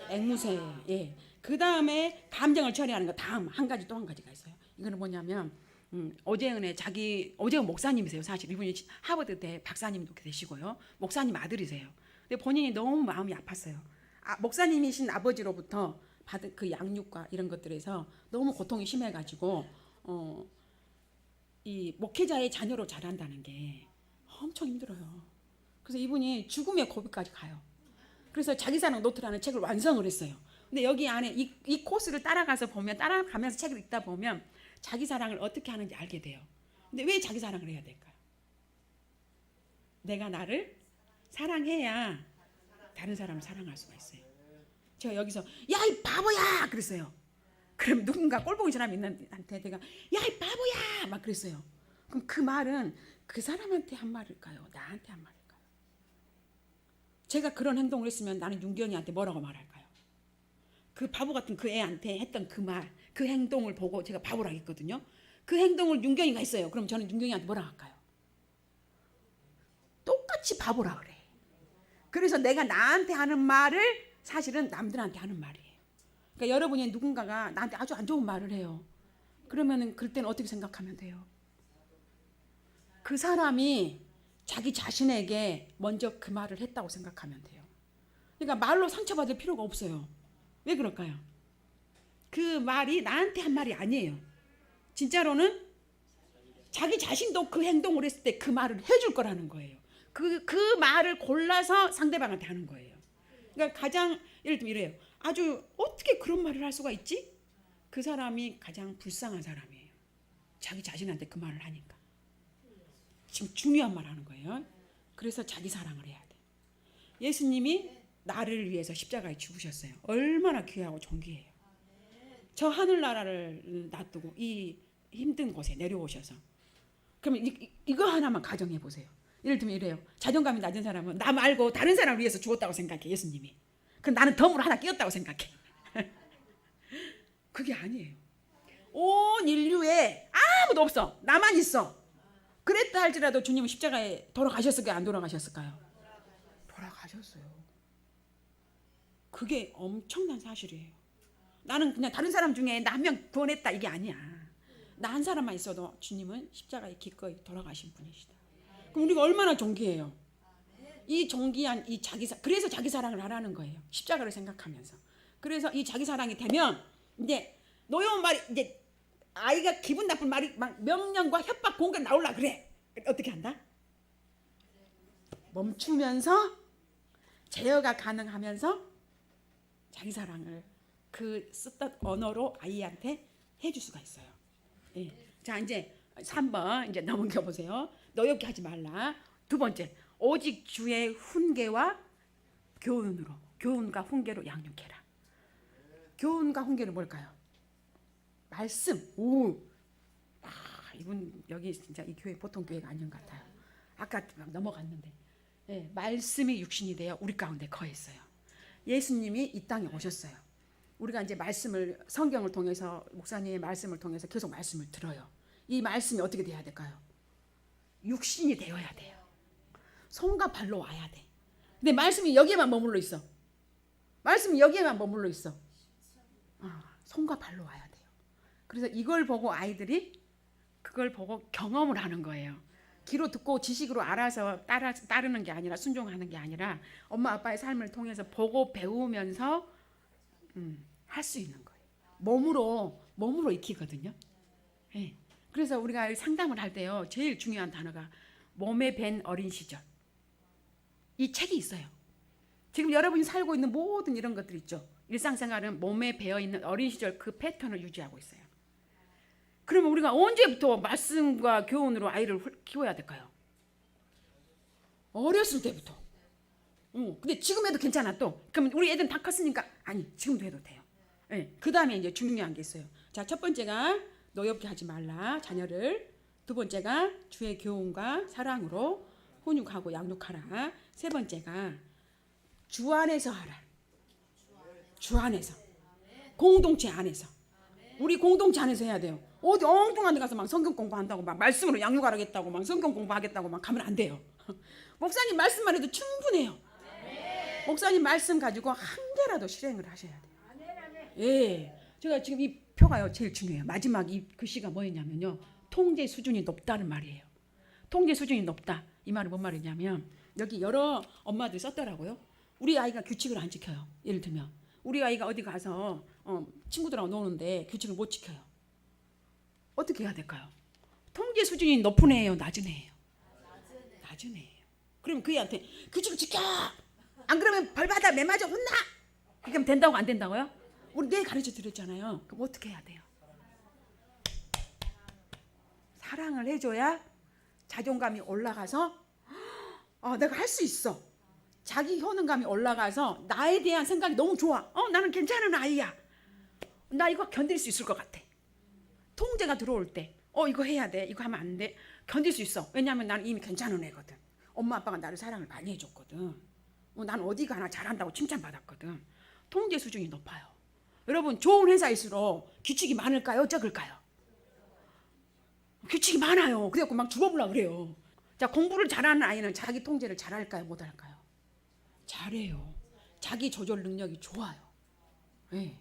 앵무새. 예. 그 다음에 감정을 처리하는 거 다음 한 가지가 있어요. 이거는 뭐냐면 오재은의 오재은 목사님이세요. 사실 이분이 하버드대 박사님도 되시고요. 목사님 아들이세요. 근데 본인이 너무 마음이 아팠어요. 목사님이신 아버지로부터 받은 그 양육과 이런 것들에서 너무 고통이 심해가지고 이 목회자의 자녀로 자란다는 게 엄청 힘들어요. 그래서 이분이 죽음의 고비까지 가요. 그래서 자기사랑 노트라는 책을 완성을 했어요. 근데 여기 안에 이 코스를 따라가면서 책을 읽다 보면 자기 사랑을 어떻게 하는지 알게 돼요. 근데 왜 자기 사랑을 해야 될까요? 내가 나를 사랑해야 다른 사람을 사랑할 수가 있어요. 제가 여기서 야 이 바보야 그랬어요. 그럼 누군가 꼴 보기 사람이 있는한테 내가 야 이 바보야 막 그랬어요. 그럼 그 말은 그 사람한테 한 말일까요? 나한테 한 말일까요? 제가 그런 행동을 했으면 나는 윤경이한테 뭐라고 말할까요? 그 바보 같은 그 애한테 했던 그 말, 그 행동을 보고 제가 바보라고 했거든요. 그 행동을 윤경이가 했어요. 그럼 저는 윤경이한테 뭐라 할까요? 똑같이 바보라 그래. 그래서 내가 나한테 하는 말을 사실은 남들한테 하는 말이에요. 그러니까 여러분이 누군가가 나한테 아주 안 좋은 말을 해요. 그러면은 그때는 어떻게 생각하면 돼요? 그 사람이 자기 자신에게 먼저 그 말을 했다고 생각하면 돼요. 그러니까 말로 상처받을 필요가 없어요. 왜 그럴까요? 그 말이 나한테 한 말이 아니에요. 진짜로는 자기 자신도 그 행동을 했을 때 그 말을 해줄 거라는 거예요. 그 말을 골라서 상대방한테 하는 거예요. 그러니까 가장 예를 들면 이래요. 아주 어떻게 그런 말을 할 수가 있지? 그 사람이 가장 불쌍한 사람이에요. 자기 자신한테 그 말을 하니까. 지금 중요한 말 하는 거예요. 그래서 자기 사랑을 해야 돼. 예수님이 나를 위해서 십자가에 죽으셨어요. 얼마나 귀하고 존귀해요. 저 하늘나라를 놔두고 이 힘든 곳에 내려오셔서. 그러면 이거 하나만 가정해 보세요. 예를 들면 이래요. 자존감이 낮은 사람은 나 말고 다른 사람을 위해서 죽었다고 생각해. 예수님이. 그럼 나는 덤으로 하나 끼웠다고 생각해. 그게 아니에요. 온 인류에 아무도 없어. 나만 있어. 그랬다 할지라도 주님은 십자가에 돌아가셨을까요? 안 돌아가셨을까요? 돌아가셨어요. 그게 엄청난 사실이에요. 나는 그냥 다른 사람 중에 나 한 명 구원했다 이게 아니야. 나 한 사람만 있어도 주님은 십자가에 기꺼이 돌아가신 분이시다. 그럼 우리가 얼마나 존귀해요. 이 존귀한 이 그래서 자기 사랑을 하라는 거예요. 십자가를 생각하면서. 그래서 이 자기 사랑이 되면 이제 노여운 말이 이제 아이가 기분 나쁜 말이 막 명령과 협박 공격 나올라 그래. 어떻게 한다? 멈추면서 제어가 가능하면서 자기 사랑을 그 쓰던 언어로 아이한테 해줄 수가 있어요. 예. 자 이제 3번 이제 넘겨 보세요. 너엽게 하지 말라. 두 번째, 오직 주의 훈계와 교훈으로, 교훈과 훈계로 양육해라. 교훈과 훈계는 뭘까요? 말씀. 오, 이분 여기 진짜 이 교회 보통 교회가 아닌 것 같아요. 아까 막 넘어갔는데, 예, 말씀이 육신이 되어 우리 가운데 거했어요. 예수님이 이 땅에 오셨어요. 우리가 이제 말씀을 성경을 통해서 목사님의 말씀을 통해서 계속 말씀을 들어요. 이 말씀이 어떻게 돼야 될까요? 육신이 되어야 돼요. 손과 발로 와야 돼. 근데 말씀이 여기에만 머물러 있어. 말씀이 여기에만 머물러 있어. 손과 발로 와야 돼요. 그래서 이걸 보고 아이들이 그걸 보고 경험을 하는 거예요. 귀로 듣고 지식으로 알아서 따르는 게 아니라 순종하는 게 아니라 엄마 아빠의 삶을 통해서 보고 배우면서 할 수 있는 거예요. 몸으로 익히거든요. 네. 그래서 우리가 상담을 할 때요. 제일 중요한 단어가 몸에 밴 어린 시절. 이 책이 있어요. 지금 여러분이 살고 있는 모든 이런 것들 있죠. 일상생활은 몸에 배어 있는 어린 시절 그 패턴을 유지하고 있어요. 그러면 우리가 언제부터 말씀과 교훈으로 아이를 키워야 될까요? 어렸을 때부터. 근데 지금 해도 괜찮아 또. 그럼 우리 애들은 다 컸으니까 아니 지금도 해도 돼요. 네. 그 다음에 이제 중요한 게 있어요. 자, 첫 번째가 노엽게 하지 말라 자녀를. 두 번째가 주의 교훈과 사랑으로 훈육하고 양육하라. 세 번째가 주 안에서 하라. 주 안에서. 공동체 안에서. 우리 공동체 안에서 해야 돼요. 어디 엉뚱한 데 가서 막 성경 공부한다고 막 말씀으로 양육하겠다고 막 성경 공부하겠다고 막 가면 안 돼요. 목사님 말씀만 해도 충분해요. 목사님 말씀 가지고 한 개라도 실행을 하셔야 돼요. 예, 제가 지금 이 표가요 제일 중요해요. 마지막 이 글씨가 뭐였냐면요, 통제 수준이 높다는 말이에요. 통제 수준이 높다. 이 말은 뭔 말이냐면 여기 여러 엄마들이 썼더라고요. 우리 아이가 규칙을 안 지켜요. 예를 들면 우리 아이가 어디 가서 친구들하고 노는데 규칙을 못 지켜요. 어떻게 해야 될까요? 통제 수준이 높은 애예요, 낮은 애예요? 낮은 애예요. 그러면 그 애한테 규칙을 지켜! 안 그러면 벌 받아, 매 맞아, 혼나! 그럼 된다고 안 된다고요? 우리 내 가르쳐 드렸잖아요. 그럼 어떻게 해야 돼요? 사랑을 해줘야 자존감이 올라가서 내가 할 수 있어. 자기 효능감이 올라가서 나에 대한 생각이 너무 좋아. 나는 괜찮은 아이야. 나 이거 견딜 수 있을 것 같아. 통제가 들어올 때 이거 해야 돼, 이거 하면 안 돼, 견딜 수 있어. 왜냐하면 나는 이미 괜찮은 애거든. 엄마 아빠가 나를 사랑을 많이 해줬거든. 난 어디 가나 잘한다고 칭찬받았거든. 통제 수준이 높아요. 여러분, 좋은 회사일수록 규칙이 많을까요, 적을까요? 규칙이 많아요. 그래갖고 막 죽어보려고 그래요. 자, 공부를 잘하는 아이는 자기 통제를 잘할까요? 못할까요? 잘해요. 자기 조절 능력이 좋아요. 네.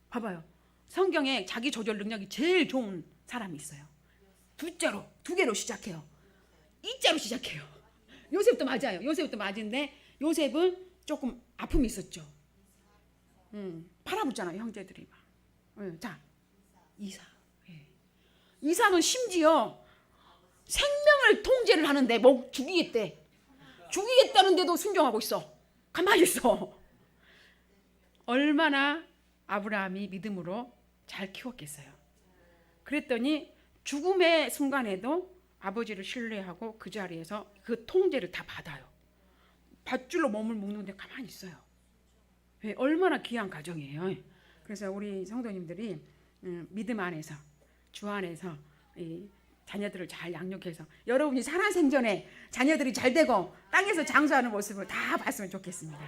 봐봐요. 성경에 자기 조절 능력이 제일 좋은 사람이 있어요. 두 개로 시작해요. 이자로 시작해요. 요셉도 맞아요. 요셉도 맞은데 요셉은 조금 아픔이 있었죠. 팔아붙잖아요, 형제들이 막. 자, 이삭. 이삭은 심지어 생명을 통제를 하는데 뭐 죽이겠대. 죽이겠다는데도 순종하고 있어. 가만히 있어. 얼마나 아브라함이 믿음으로 잘 키웠겠어요. 그랬더니 죽음의 순간에도 아버지를 신뢰하고 그 자리에서 그 통제를 다 받아요. 밧줄로 몸을 묶는데 가만히 있어요. 얼마나 귀한 가정이에요. 그래서 우리 성도님들이 믿음 안에서 주 안에서 이 자녀들을 잘 양육해서 여러분이 살아생전에 자녀들이 잘 되고 땅에서 장수하는 모습을 다 봤으면 좋겠습니다.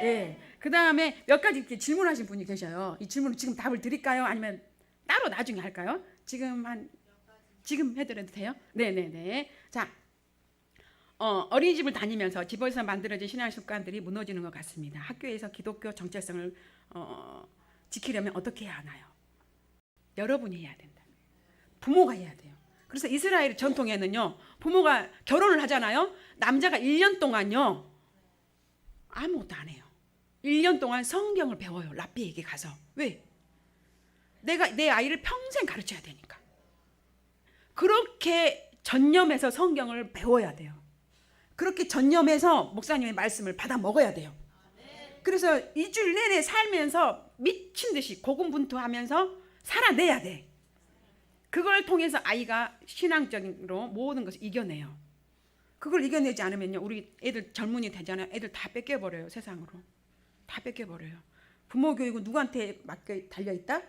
예. 그 다음에 몇 가지 이렇게 질문하신 분이 계셔요. 이 질문을 지금 답을 드릴까요? 아니면 따로 나중에 할까요? 지금 해드려도 돼요? 네네네. 자, 어린이집을 다니면서 집에서 만들어진 신앙 습관들이 무너지는 것 같습니다. 학교에서 기독교 정체성을 지키려면 어떻게 해야 하나요? 여러분이 해야 된다. 부모가 해야 돼요. 그래서 이스라엘 전통에는요, 부모가 결혼을 하잖아요. 남자가 1년 동안요 아무것도 안 해요. 1년 동안 성경을 배워요. 랍비에게 가서. 왜? 내가 내 아이를 평생 가르쳐야 되니까. 그렇게 전념해서 성경을 배워야 돼요. 그렇게 전념해서 목사님의 말씀을 받아 먹어야 돼요. 그래서 일주일 내내 살면서 미친 듯이 고군분투하면서 살아내야 돼. 그걸 통해서 아이가 신앙적으로 모든 것을 이겨내요. 그걸 이겨내지 않으면요, 우리 애들 젊은이 되잖아요. 애들 다 뺏겨버려요. 세상으로. 다 뺏겨버려요. 부모 교육은 누구한테 맡겨 달려있다?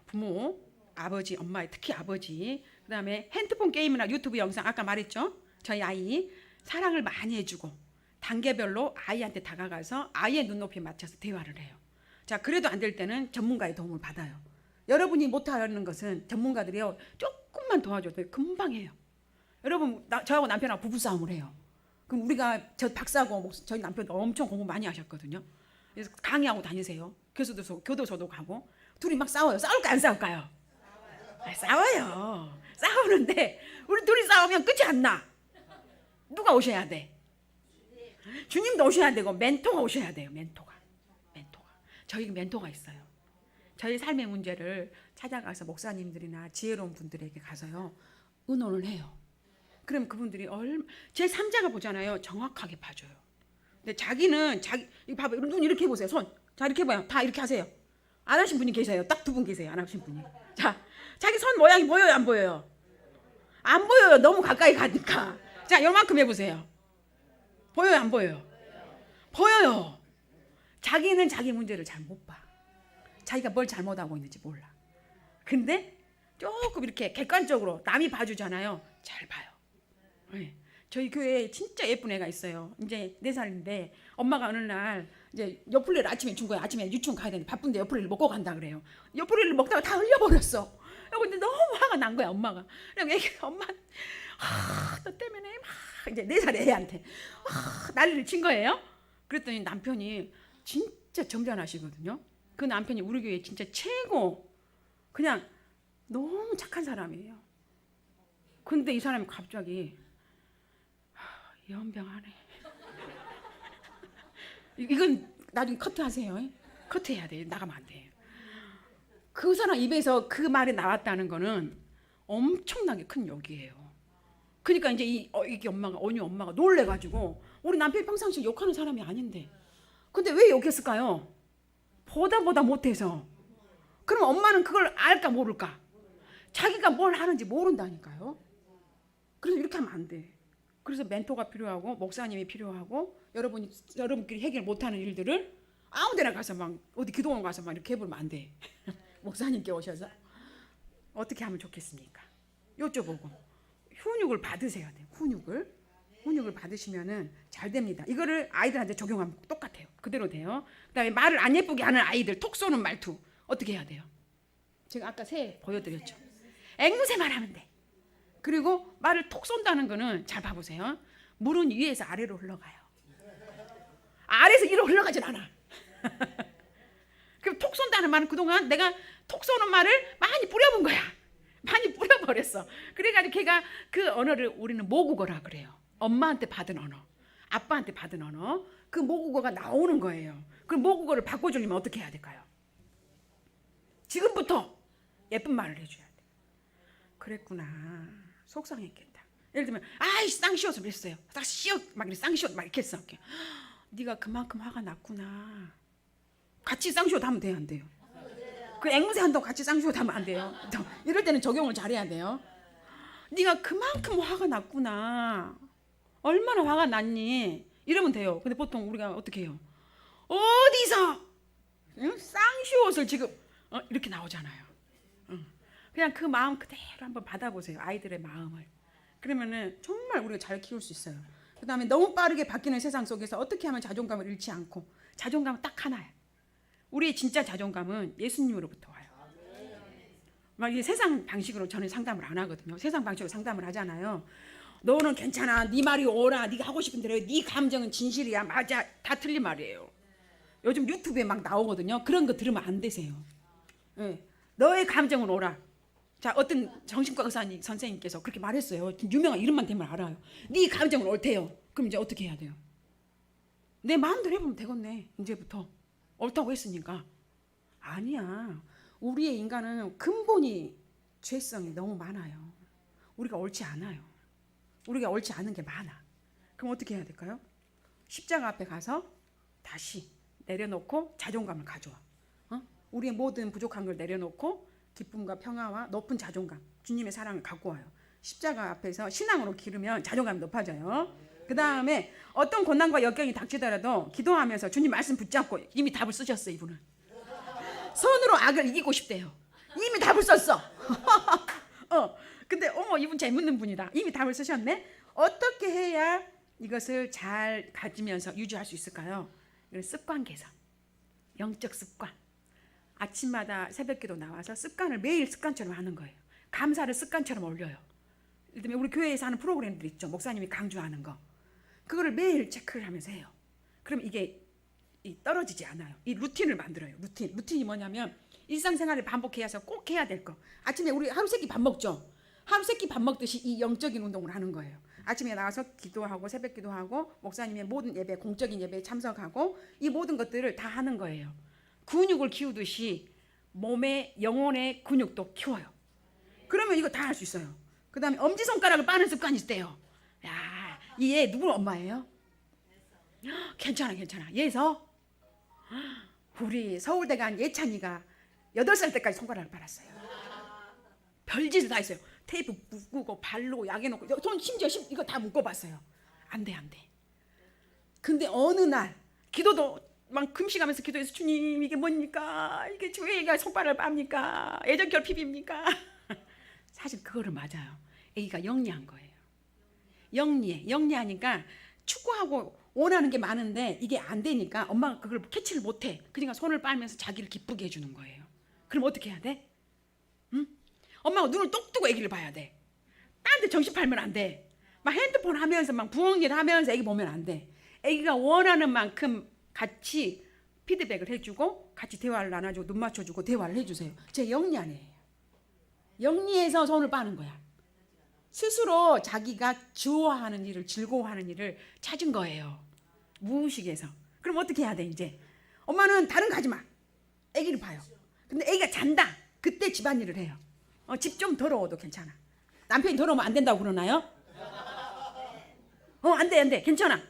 부모, 아버지, 엄마, 특히 아버지. 그 다음에 핸드폰 게임이나 유튜브 영상 아까 말했죠. 저희 아이 사랑을 많이 해주고 단계별로 아이한테 다가가서 아이의 눈높이에 맞춰서 대화를 해요. 자, 그래도 안 될 때는 전문가의 도움을 받아요. 여러분이 못하는 것은 전문가들이요 조금만 도와줘도 금방 해요. 여러분, 저하고 남편하고 부부싸움을 해요. 그럼 우리가 저 박사고 저희 남편도 엄청 공부 많이 하셨거든요. 그래서 강의하고 다니세요. 교도소도 가고 둘이 막 싸워요. 싸울까 안 싸울까요? 싸워요. 싸우는데 우리 둘이 싸우면 끝이 안 나. 누가 오셔야 돼? 주님도 오셔야 되고 멘토가 오셔야 돼요. 멘토가. 저희 멘토가 있어요. 저희 삶의 문제를 찾아가서 목사님들이나 지혜로운 분들에게 가서요 의논을 해요. 그럼 그분들이 제 3자가 보잖아요. 정확하게 봐줘요. 근데 자기는 이거 봐봐, 눈 이렇게 해보세요. 손. 자, 이렇게 해봐요. 다 이렇게 하세요. 안 하신 분이 계세요. 딱 2분 계세요. 안 하신 분이. 자, 자기 손 모양이 보여요, 안 보여요? 안 보여요. 너무 가까이 가니까. 자, 요만큼 해보세요. 보여요, 안 보여요? 보여요. 자기는 자기 문제를 잘 못 봐. 자기가 뭘 잘못하고 있는지 몰라. 근데 조금 이렇게 객관적으로 남이 봐주잖아요. 잘 봐요. 네. 저희 교회에 진짜 예쁜 애가 있어요. 이제 4살인데 엄마가 어느 날 이제 옆플레를 아침에 준 거예요. 아침에 유치원 가야 되는데 바쁜데 옆플레를 먹고 간다 그래요. 옆플레를 먹다가 다 흘려버렸어. 근데 너무 화가 난 거야, 엄마가. 그래서 애가 엄마, 너 때문에 막 이제 4살 애한테 난리를 친 거예요. 그랬더니 남편이 진짜 점잖하시거든요. 그 남편이 우리 교회 진짜 최고 그냥 너무 착한 사람이에요. 근데 이 사람이 갑자기 연병하네. 이건 나중에 커트하세요. 커트해야 돼. 나가면 안 돼. 그 사람 입에서 그 말이 나왔다는 거는 엄청나게 큰 욕이에요. 그러니까 이제 이게 언니 엄마가 놀래가지고 우리 남편이 평상시에 욕하는 사람이 아닌데 근데 왜 욕했을까요? 보다 못해서. 그럼 엄마는 그걸 알까 모를까? 자기가 뭘 하는지 모른다니까요. 그래서 이렇게 하면 안 돼. 그래서 멘토가 필요하고 목사님이 필요하고 여러분끼리 해결 못하는 일들을 아무데나 가서 막 어디 기도원 가서 막 이렇게 해보면 안 돼. 목사님께 오셔서 어떻게 하면 좋겠습니까? 여쭤보고 훈육을 받으셔야 돼요. 훈육을 받으시면은 잘 됩니다. 이거를 아이들한테 적용하면 똑같아요. 그대로 돼요. 그다음에 말을 안 예쁘게 하는 아이들, 톡 쏘는 말투 어떻게 해야 돼요? 제가 아까 새 보여드렸죠. 앵무새만 하면 돼. 그리고 말을 톡 쏜다는 거는 잘 봐보세요. 물은 위에서 아래로 흘러가요. 아래에서 위로 흘러가진 않아. 그럼 톡 쏜다는 말은 그동안 내가 톡 쏘는 말을 많이 뿌려본 거야. 많이 뿌려버렸어. 그래가지고 걔가 그 언어를 우리는 모국어라 그래요. 엄마한테 받은 언어, 아빠한테 받은 언어, 그 모국어가 나오는 거예요. 그 모국어를 바꿔주려면 어떻게 해야 될까요? 지금부터 예쁜 말을 해줘야 돼. 그랬구나. 속상했겠다. 예를 들면 아이 쌍시옷을 했어요. 쌍시옷 막 이렇게 쌍시옷 막 이렇게 했어. 네가 그만큼 화가 났구나. 같이 쌍시옷 하면 돼요, 안 돼요? 그 앵무새 한다고 같이 쌍시옷 하면 안 돼요. 이럴 때는 적용을 잘해야 돼요. 네가 그만큼 화가 났구나. 얼마나 화가 났니? 이러면 돼요. 근데 보통 우리가 어떻게 해요? 어디서 쌍시옷을 지금 이렇게 나오잖아요. 그냥 그 마음 그대로 한번 받아보세요. 아이들의 마음을. 그러면은 정말 우리가 잘 키울 수 있어요. 그 다음에 너무 빠르게 바뀌는 세상 속에서 어떻게 하면 자존감을 잃지 않고, 자존감은 딱 하나야. 우리의 진짜 자존감은 예수님으로부터 와요. 막 이 세상 방식으로 저는 상담을 안 하거든요. 세상 방식으로 상담을 하잖아요. 너는 괜찮아. 네 말이 옳아. 네가 하고 싶은 대로 해. 네 감정은 진실이야. 맞아. 다 틀린 말이에요. 요즘 유튜브에 막 나오거든요. 그런 거 들으면 안 되세요. 네. 너의 감정은 옳아. 자, 어떤 정신과 의사님 선생님께서 그렇게 말했어요. 유명한 이름만 대면 알아요. 네 감정은 옳대요. 그럼 이제 어떻게 해야 돼요? 내 마음대로 해보면 되겠네. 이제부터 옳다고 했으니까. 아니야. 우리의 인간은 근본이 죄성이 너무 많아요. 우리가 옳지 않아요. 우리가 옳지 않은 게 많아. 그럼 어떻게 해야 될까요? 십자가 앞에 가서 다시 내려놓고 자존감을 가져와. 우리의 모든 부족한 걸 내려놓고 기쁨과 평화와 높은 자존감, 주님의 사랑을 갖고 와요. 십자가 앞에서 신앙으로 기르면 자존감이 높아져요. 그 다음에 어떤 고난과 역경이 닥치더라도 기도하면서 주님 말씀 붙잡고, 이미 답을 쓰셨어요. 이분은 손으로 악을 이기고 싶대요. 이미 답을 썼어. 근데 어머, 이분 재밌는 분이다. 이미 답을 쓰셨네. 어떻게 해야 이것을 잘 가지면서 유지할 수 있을까요? 이건 습관 개선, 영적 습관. 아침마다 새벽기도 나와서 습관을 매일 습관처럼 하는 거예요. 감사를 습관처럼 올려요. 예를 들면 우리 교회에서 하는 프로그램들 있죠. 목사님이 강조하는 거. 그거를 매일 체크를 하면서 해요. 그럼 이게 떨어지지 않아요. 이 루틴을 만들어요. 루틴이 뭐냐면 일상생활을 반복해야 해서 꼭 해야 될 거. 아침에 우리 하루 세끼 밥 먹죠. 하루 세끼 밥 먹듯이 이 영적인 운동을 하는 거예요. 아침에 나와서 기도하고 새벽 기도하고 목사님의 모든 예배, 공적인 예배에 참석하고 이 모든 것들을 다 하는 거예요. 근육을 키우듯이 몸의 영혼의 근육도 키워요. 그러면 이거 다 할 수 있어요. 그 다음에 엄지손가락을 빠는 습관이 있대요. 야, 얘 누구 엄마예요? 괜찮아. 얘서 우리 서울대 간 예찬이가 8살 때까지 손가락을 빨았어요. 별짓을 다 했어요. 테이프 묶고 발로 약해놓고 손 심지어 이거 다 묶어봤어요. 안 돼. 근데 어느 날 기도도 막 금식하면서 기도해서 주님 이게 뭡니까? 이게 왜 애가 손발을 빱니까? 애정 결핍입니까? 사실 그거를 맞아요. 애기가 영리한 거예요. 영리하니까 축구하고 원하는 게 많은데 이게 안 되니까 엄마가 그걸 캐치를 못해. 그러니까 손을 빨면서 자기를 기쁘게 해주는 거예요. 그럼 어떻게 해야 돼? 응? 엄마가 눈을 똑 뜨고 애기를 봐야 돼. 딴 데 정신 팔면 안 돼. 막 핸드폰 하면서 막 부엉이를 하면서 애기 보면 안 돼. 애기가 원하는 만큼 같이 피드백을 해주고 같이 대화를 나눠주고 눈 맞춰주고 대화를 해주세요. 제 영리한 애예요. 영리해서 손을 빠는 거야. 스스로 자기가 좋아하는 일을, 즐거워하는 일을 찾은 거예요. 무의식에서. 그럼 어떻게 해야 돼 이제? 엄마는 다른 거 하지 마. 애기를 봐요. 근데 애기가 잔다. 그때 집안일을 해요. 집 좀 더러워도 괜찮아. 남편이 더러우면 안 된다고 그러나요? 안 돼. 괜찮아.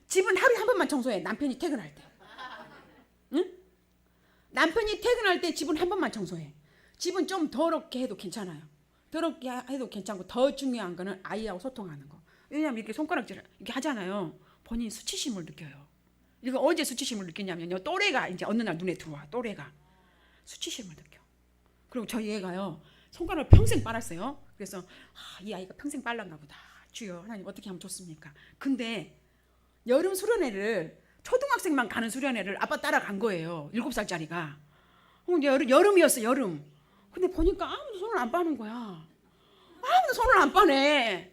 집은 하루에 한 번만 청소해. 남편이 퇴근할 때. 응? 남편이 퇴근할 때 집은 한 번만 청소해. 집은 좀 더럽게 해도 괜찮아요. 더럽게 해도 괜찮고 더 중요한 거는 아이하고 소통하는 거. 왜냐하면 이렇게 손가락질 이렇게 하잖아요. 본인이 수치심을 느껴요. 이거 언제 수치심을 느끼냐면요. 또래가 이제 어느 날 눈에 들어와. 또래가 수치심을 느껴. 그리고 저희 애가요. 손가락을 평생 빨았어요. 그래서 이 아이가 평생 빨랐나 보다. 주여 하나님 어떻게 하면 좋습니까? 근데 여름 수련회를 초등학생만 가는 수련회를 아빠 따라간 거예요. 7살짜리가. 여름이었어. 여름. 근데 보니까 아무도 손을 안 빠는 거야. 아무도 손을 안 빠네.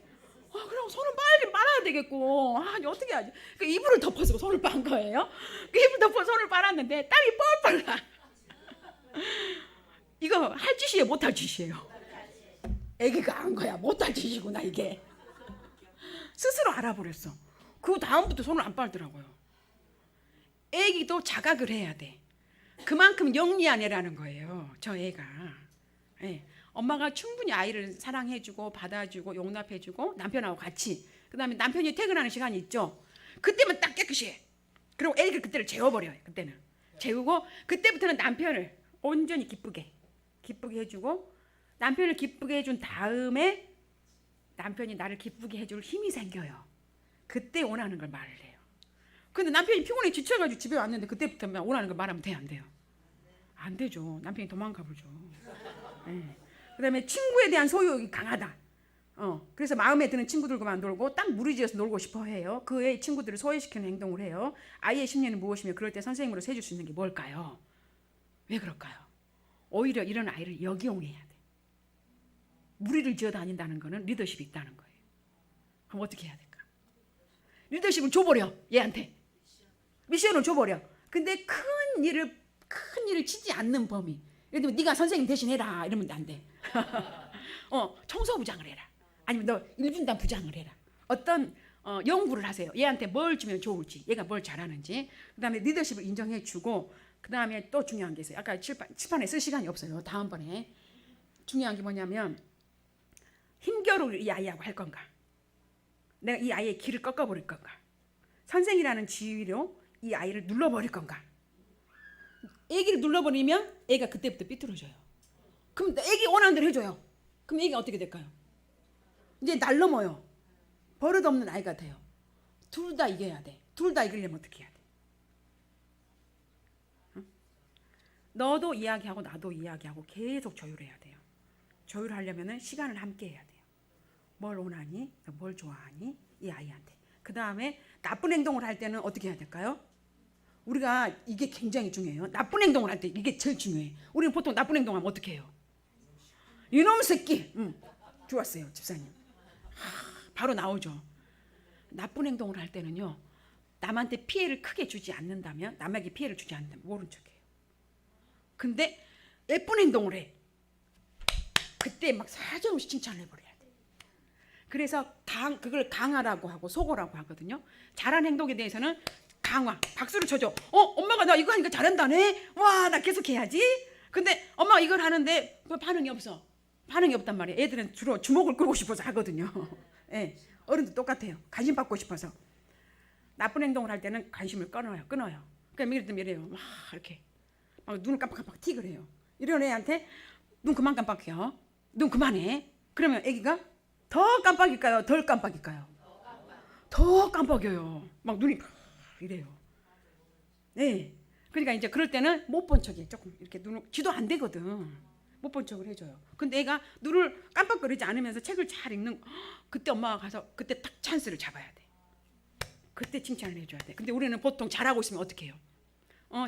그럼 손을 빨리 빨아야 되겠고, 어떻게 하지? 그 이불을 덮어서 손을 빤 거예요. 그 이불 덮어 손을 빨았는데 땀이 뻘뻘 나. 이거 할 짓이에요, 못 할 짓이에요? 애기가 한 거야, 못 할 짓이구나 이게. 스스로 알아버렸어. 그 다음부터 손을 안 빨더라고요. 애기도 자각을 해야 돼. 그만큼 영리한 애라는 거예요, 저 애가. 예. 엄마가 충분히 아이를 사랑해주고 받아주고 용납해주고 남편하고 같이, 그 다음에 남편이 퇴근하는 시간이 있죠. 그때만 딱 깨끗이 해. 그리고 애기를 그때를 재워버려요. 그때는 재우고, 그때부터는 남편을 온전히 기쁘게 해주고, 남편을 기쁘게 해준 다음에 남편이 나를 기쁘게 해줄 힘이 생겨요. 그때 원하는 걸 말을 해요. 근데 남편이 피곤해 지쳐가지고 집에 왔는데 그때부터 원하는 걸 말하면 돼요, 안 돼요? 안 되죠. 남편이 도망가 보죠. 네. 그다음에 친구에 대한 소유욕이 강하다. 그래서 마음에 드는 친구들과만 놀고 딱 무리지어서 놀고 싶어 해요. 그 애의 친구들을 소외시키는 행동을 해요. 아이의 심리는 무엇이며 그럴 때 선생님으로서 해줄 수 있는 게 뭘까요? 왜 그럴까요? 오히려 이런 아이를 역이용해야 돼. 무리를 지어 다닌다는 거는 리더십이 있다는 거예요. 그럼 어떻게 해야 될까? 리더십을 줘버려, 얘한테. 미션을 줘버려. 근데 큰 일을 치지 않는 범위. 예를 들면 네가 선생님 대신 해라 이러면 안 돼. 청소부장을 해라. 아니면 너 1분단 부장을 해라. 어떤 연구를 하세요. 얘한테 뭘 주면 좋을지, 얘가 뭘 잘하는지. 그다음에 리더십을 인정해주고, 그다음에 또 중요한 게 있어요. 아까 칠판에 쓸 시간이 없어요. 다음번에. 중요한 게 뭐냐면, 힘겨루기를 이 아이하고 할 건가, 내가 이 아이의 길을 꺾어버릴 건가, 선생이라는 지위로 이 아이를 눌러버릴 건가. 애기를 눌러버리면 애가 그때부터 삐뚤어져요. 그럼 애기 원하는 대로 해줘요. 그럼 애기가 어떻게 될까요? 이제 날 넘어요. 버릇없는 아이가 돼요. 둘 다 이겨야 돼. 둘 다 이기려면 어떻게 해야 돼? 응? 너도 이야기하고 나도 이야기하고 계속 조율해야 돼요. 조율하려면 시간을 함께 해야 돼요. 뭘 원하니? 뭘 좋아하니? 이 아이한테. 그 다음에 나쁜 행동을 할 때는 어떻게 해야 될까요? 우리가 이게 굉장히 중요해요. 나쁜 행동을 할 때 이게 제일 중요해. 우리는 보통 나쁜 행동하면 어떻게 해요? 이놈 새끼. 좋았어요, 집사님. 바로 나오죠. 나쁜 행동을 할 때는요, 남한테 피해를 크게 주지 않는다면, 남에게 피해를 주지 않는다면 모른 척해요. 근데 예쁜 행동을 해. 그때 막 사정없이 칭찬을 해버려야 돼. 그래서 그걸 강하라고 하고 속어라고 하거든요. 잘한 행동에 대해서는 강화, 박수를 쳐줘. 엄마가 나 이거 하니까 잘한다네. 와, 나 계속 해야지. 근데 엄마가 이걸 하는데 반응이 없어. 반응이 없단 말이에요. 애들은 주로 주목을 끌고 싶어서 하거든요. 예, 어른도 똑같아요. 관심 받고 싶어서. 나쁜 행동을 할 때는 관심을 끊어요. 그러니까 예를 들면 이래요. 막 이렇게 막 눈을 깜빡깜빡 틱을 해요. 이런 애한테 눈 그만 깜빡해요. 눈 그만해. 그러면 애기가 더 깜빡일까요? 덜 깜빡일까요? 더 깜빡여요. 막 눈이 이래요. 네. 그러니까 이제 그럴 때는 못 본 척해. 조금 이렇게 눈을 지도 안 되거든. 못 본 척을 해줘요. 근데 애가 눈을 깜빡거리지 않으면서 책을 잘 읽는, 그때 엄마가 가서 그때 딱 찬스를 잡아야 돼. 그때 칭찬을 해줘야 돼. 근데 우리는 보통 잘하고 있으면 어떻게 해요?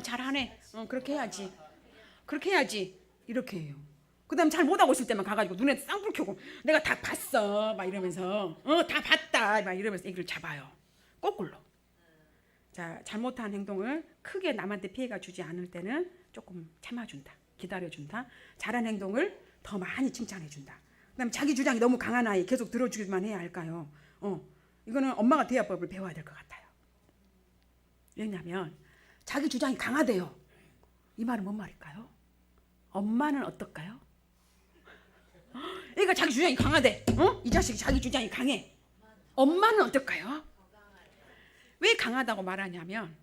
잘하네. 그렇게 해야지. 그렇게 해야지. 이렇게 해요. 그 다음 잘 못하고 있을 때만 가가지고 눈에 쌍불 켜고 내가 다 봤어 막 이러면서 다 봤다 막 이러면서 애기를 잡아요. 거꾸로. 자, 잘못한 행동을 크게 남한테 피해가 주지 않을 때는 조금 참아준다, 기다려준다. 잘한 행동을 더 많이 칭찬해준다. 그다음에 자기 주장이 너무 강한 아이 계속 들어주기만 해야 할까요? 이거는 엄마가 대화법을 배워야 될 것 같아요. 왜냐하면 자기 주장이 강하대요. 이 말은 뭔 말일까요? 엄마는 어떨까요? 애가 자기 주장이 강하대. 이 자식이 자기 주장이 강해. 엄마는 어떨까요? 왜 강하다고 말하냐면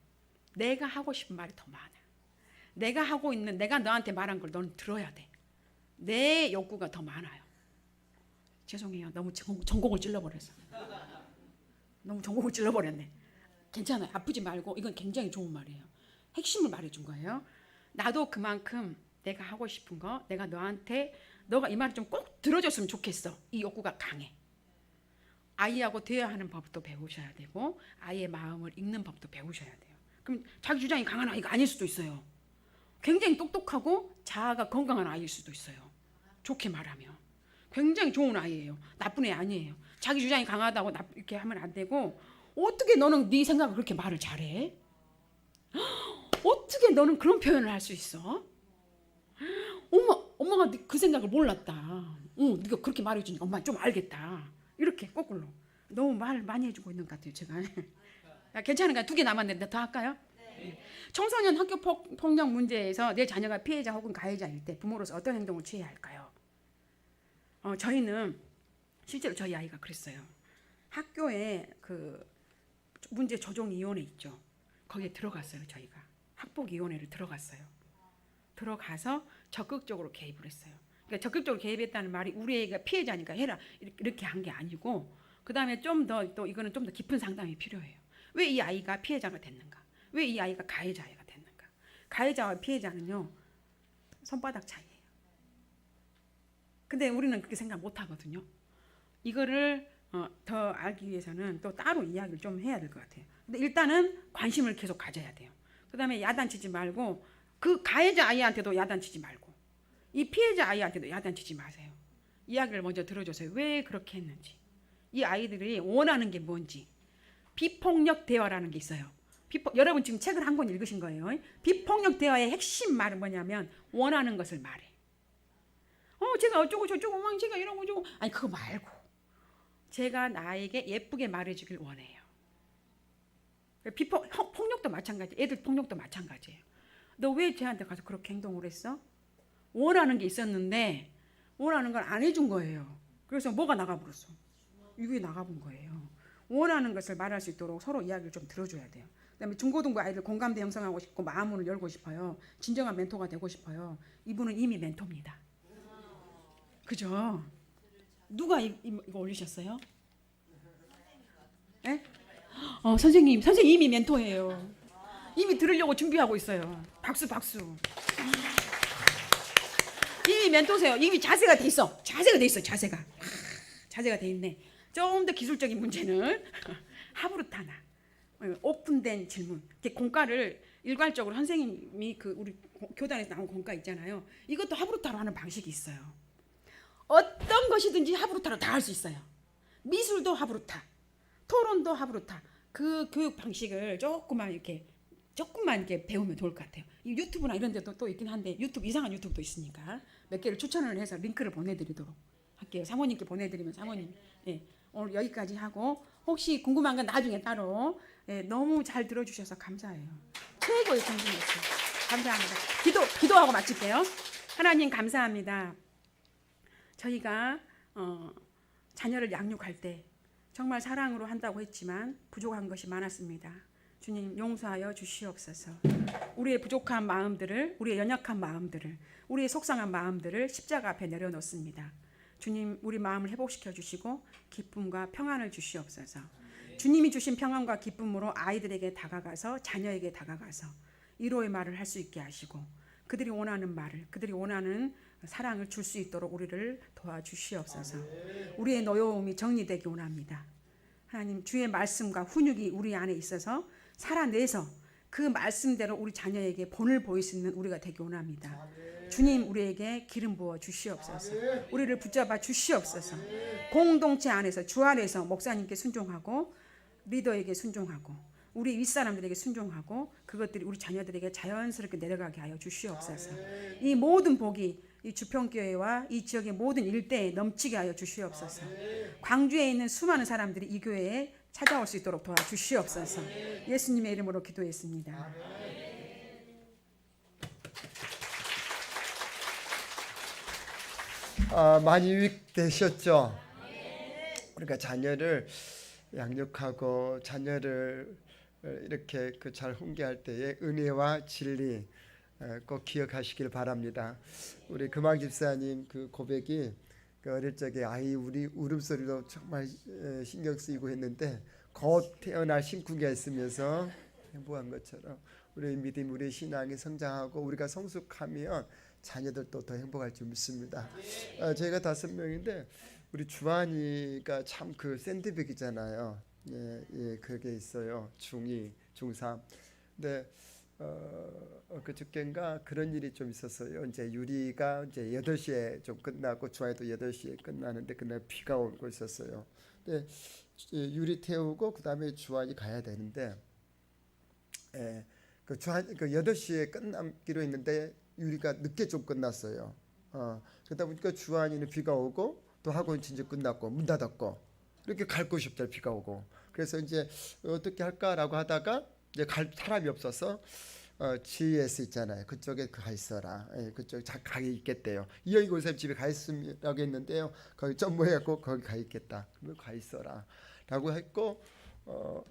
내가 하고 싶은 말이 더 많아. 내가 너한테 말한 걸 넌 들어야 돼. 내 욕구가 더 많아요. 죄송해요. 너무 전곡을 찔러버렸어. 너무 전곡을 찔러버렸네. 괜찮아요. 아프지 말고 이건 굉장히 좋은 말이에요. 핵심을 말해준 거예요. 나도 그만큼 내가 하고 싶은 거, 내가 너가 이 말을 좀 꼭 들어줬으면 좋겠어. 이 욕구가 강해. 아이하고 대화하는 법도 배우셔야 되고 아이의 마음을 읽는 법도 배우셔야 돼요. 그럼 자기 주장이 강한 아이가 아닐 수도 있어요. 굉장히 똑똑하고 자아가 건강한 아이일 수도 있어요. 좋게 말하면 굉장히 좋은 아이예요. 나쁜 애 아니에요. 자기 주장이 강하다고 이렇게 하면 안 되고 어떻게 너는 네 생각을 그렇게 말을 잘해? 어떻게 너는 그런 표현을 할 수 있어? 엄마가 그 생각을 몰랐다. 네가 그렇게 말해주니까 엄마 좀 알겠다. 이렇게 거꾸로 너무 말 많이 해주고 있는 것 같아요 제가. 괜찮은가요? 2개 남았는데 더 할까요? 네. 청소년 학교 폭력 문제에서 내 자녀가 피해자 혹은 가해자일 때 부모로서 어떤 행동을 취해야 할까요? 저희는 실제로 저희 아이가 그랬어요. 학교에 그 문제 조정위원회 있죠. 거기에 들어갔어요. 저희가 학폭위원회를 들어갔어요. 들어가서 적극적으로 개입을 했어요. 그러니까 적극적으로 개입했다는 말이 우리 애가 피해자니까 해라 이렇게 한 게 아니고, 그 다음에 좀 더 또 이거는 좀 더 깊은 상담이 필요해요. 왜 이 아이가 피해자가 됐는가? 왜 이 아이가 가해자가 됐는가? 가해자와 피해자는요 손바닥 차이예요. 근데 우리는 그렇게 생각 못 하거든요. 이거를 더 알기 위해서는 또 따로 이야기를 좀 해야 될 것 같아요. 근데 일단은 관심을 계속 가져야 돼요. 그 다음에 야단치지 말고, 그 가해자 아이한테도 야단치지 말고, 이 피해자 아이한테도 야단치지 마세요. 이야기를 먼저 들어줘서요. 왜 그렇게 했는지, 이 아이들이 원하는 게 뭔지. 비폭력 대화라는 게 있어요. 여러분 지금 책을 한 권 읽으신 거예요. 비폭력 대화의 핵심 말은 뭐냐면 원하는 것을 말해. 제가 어쩌고 저쩌고 제가 이러고 저쩌고, 아니 그거 말고 제가 나에게 예쁘게 말해주길 원해요. 폭력도 마찬가지, 애들 폭력도 마찬가지예요. 너 왜 쟤한테 가서 그렇게 행동을 했어? 원하는 게 있었는데 원하는 걸 안 해준 거예요. 그래서 뭐가 나가버렸어? 이게 나가본 거예요. 원하는 것을 말할 수 있도록 서로 이야기를 좀 들어줘야 돼요. 그다음에 중고등부 아이들 공감대 형성하고 싶고 마음문을 열고 싶어요. 진정한 멘토가 되고 싶어요. 이분은 이미 멘토입니다. 그죠? 누가 이거 올리셨어요? 네? 선생님 이미 멘토예요. 이미 들으려고 준비하고 있어요. 박수. 이미 멘토세요. 이미 자세가 돼 있어. 자세가 돼 있네. 좀 더 기술적인 문제는 하브루타나 오픈된 질문, 공과를 일괄적으로 선생님이 그 우리 교단에서 나온 공과 있잖아요. 이것도 하브루타로 하는 방식이 있어요. 어떤 것이든지 하브루타로 다 할 수 있어요. 미술도 하브루타, 토론도 하브루타. 그 교육 방식을 조금만 이렇게 배우면 좋을 것 같아요. 이 유튜브나 이런 데도 또 있긴 한데, 유튜브 이상한 유튜브도 있으니까 몇 개를 추천을 해서 링크를 보내드리도록 할게요. 사모님께 보내드리면 사모님, 오늘 여기까지 하고, 혹시 궁금한 건 나중에 따로, 너무 잘 들어주셔서 감사해요. 최고의 공부였어요. 감사합니다. 기도하고 마칠게요. 하나님 감사합니다. 저희가 자녀를 양육할 때 정말 사랑으로 한다고 했지만 부족한 것이 많았습니다. 주님 용서하여 주시옵소서. 우리의 부족한 마음들을, 우리의 연약한 마음들을, 우리의 속상한 마음들을 십자가 앞에 내려놓습니다. 주님 우리 마음을 회복시켜 주시고 기쁨과 평안을 주시옵소서. 주님이 주신 평안과 기쁨으로 아이들에게 다가가서, 자녀에게 다가가서 위로의 말을 할 수 있게 하시고, 그들이 원하는 말을, 그들이 원하는 사랑을 줄 수 있도록 우리를 도와주시옵소서. 우리의 노여움이 정리되기 원합니다. 하나님 주의 말씀과 훈육이 우리 안에 있어서 살아내서 그 말씀대로 우리 자녀에게 본을 보일 수 있는 우리가 되기 원합니다. 주님 우리에게 기름 부어 주시옵소서. 우리를 붙잡아 주시옵소서. 공동체 안에서, 주 안에서 목사님께 순종하고, 리더에게 순종하고, 우리 윗사람들에게 순종하고, 그것들이 우리 자녀들에게 자연스럽게 내려가게 하여 주시옵소서. 이 모든 복이 이 주평교회와 이 지역의 모든 일대에 넘치게 하여 주시옵소서. 광주에 있는 수많은 사람들이 이 교회에 찾아올 수 있도록 도와주시옵소서. 예수님의 이름으로 기도했습니다. 많이 유익되셨죠? 그러니까 자녀를 양육하고 자녀를 이렇게 잘 훈계할 때에 은혜와 진리 꼭 기억하시길 바랍니다. 우리 금왕 집사님 그 고백이 그 어릴 적에 아이 우리 울음소리도 정말 신경 쓰이고 했는데, 곧 태어날 심쿵이가 있으면서 행복한 것처럼 우리의 믿음, 우리의 신앙이 성장하고 우리가 성숙하면 자녀들도 더 행복할 줄 믿습니다. 저희가 5명인데 우리 주한이가 참 그 샌드백이잖아요. 그게 있어요. 중2, 중3. 근데 그저께인가 그런 일이 좀 있었어요. 이제 유리가 이제 8시에 좀 끝나고 주한이도 8시에 끝나는데 그날 비가 오고 있었어요. 근데 유리 태우고 그다음에 주한이 가야 되는데 그 주한 그 8시에 끝나기로 했는데 유리가 늦게 좀 끝났어요. 그러다 보니까 주한이는 비가 오고 또 학원 진짜 끝났고 문 닫았고 이렇게 갈 곳이 없다 비가 오고 그래서 이제 어떻게 할까라고 하다가 이제 갈 사람이 없어서 GS 있잖아요. 그쪽에 가 있어라. 그쪽 가 있겠대요. 이영희 권사님 집에 가 있으라고 했는데요. 거기 점모해갖고 거기 가 있겠다. 그러면 가 있어라라고 했고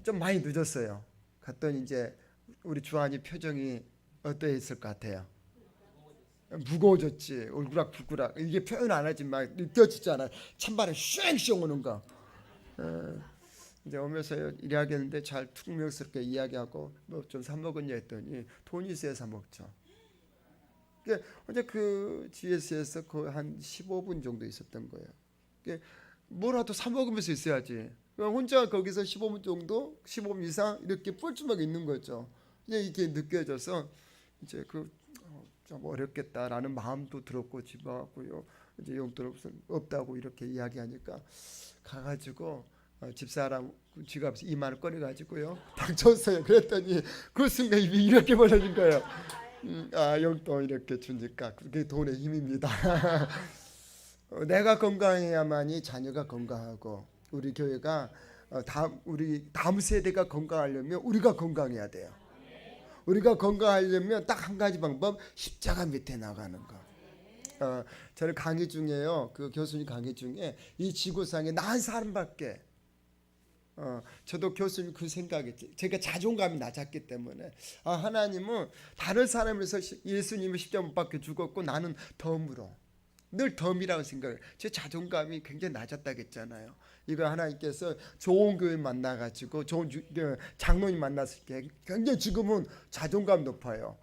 좀 많이 늦었어요. 갔더니 이제 우리 주한이 표정이 어떠했을 것 같아요? 무거워졌지. 울그락불그락. 이게 표현 안 하지만 느껴지잖아요. 찬바람 쉥쉥 오는 거. 이제 오면서 이야기했는데 잘 퉁명스럽게 이야기하고 뭐 좀 사 먹었냐 했더니 돈이 있어야 사 먹죠. 그러니까 어제 그 GS에서 거의 한 15분 정도 있었던 거예요. 그러니까 뭐라도 사 먹으면서 있어야지. 혼자 거기서 15분 정도, 15분 이상 이렇게 뻘쭘하게 있는 거죠. 이제 이게 느껴져서 이제 좀 어렵겠다라는 마음도 들었고 집에 왔고요. 이제 용돈 없다고 이렇게 이야기하니까 가가지고 집사람 지갑에서 2만 원 꺼내가지고요 딱 줬어요. 그랬더니 그 순간 입이 이렇게 벌어진 거예요. 용돈 이렇게 주니까 그게 돈의 힘입니다. 내가 건강해야만이 자녀가 건강하고 우리 교회가 우리 다음 세대가 건강하려면 우리가 건강해야 돼요. 우리가 건강하려면 딱 한 가지 방법 십자가 밑에 나가는 거. 저는 강의 중에요. 그 교수님 강의 중에 이 지구상에 나 한 사람밖에 저도 교수님 그 생각했지. 제가 자존감이 낮았기 때문에 하나님은 다른 사람에서 예수님이 십자가 못 박혀 죽었고 나는 덤으로 늘 덤이라고 생각해요. 제 자존감이 굉장히 낮았다겠잖아요. 이거 하나님께서 좋은 교회 만나가지고 좋은 장로님 만났을 때 굉장히 지금은 자존감 높아요.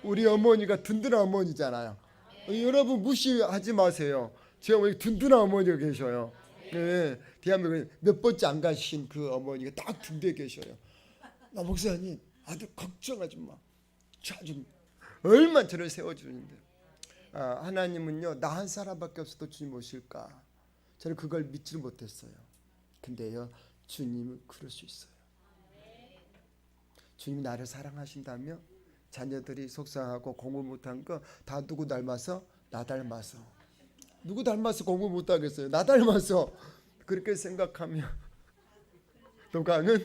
우리 어머니가 든든한 어머니잖아요. 여러분 무시하지 마세요. 제가 왜 든든한 어머니가 계셔요. 네, 대한민국에 몇 번째 안 가신 그 어머니가 딱 든든해 계셔요. 나 목사님 아들 걱정하지 마. 좀 얼마나 저를 세워주는데 하나님은요 나 한 사람밖에 없어도 주님 오실까? 저는 그걸 믿지를 못했어요. 근데요 주님은 그럴 수 있어요. 주님이 나를 사랑하신다며 자녀들이 속상하고 공부 못한 거 다 누구 닮아서? 나 닮아서. 누구 닮아서 공부 못하겠어요? 나 닮아서. 그렇게 생각하면 누가는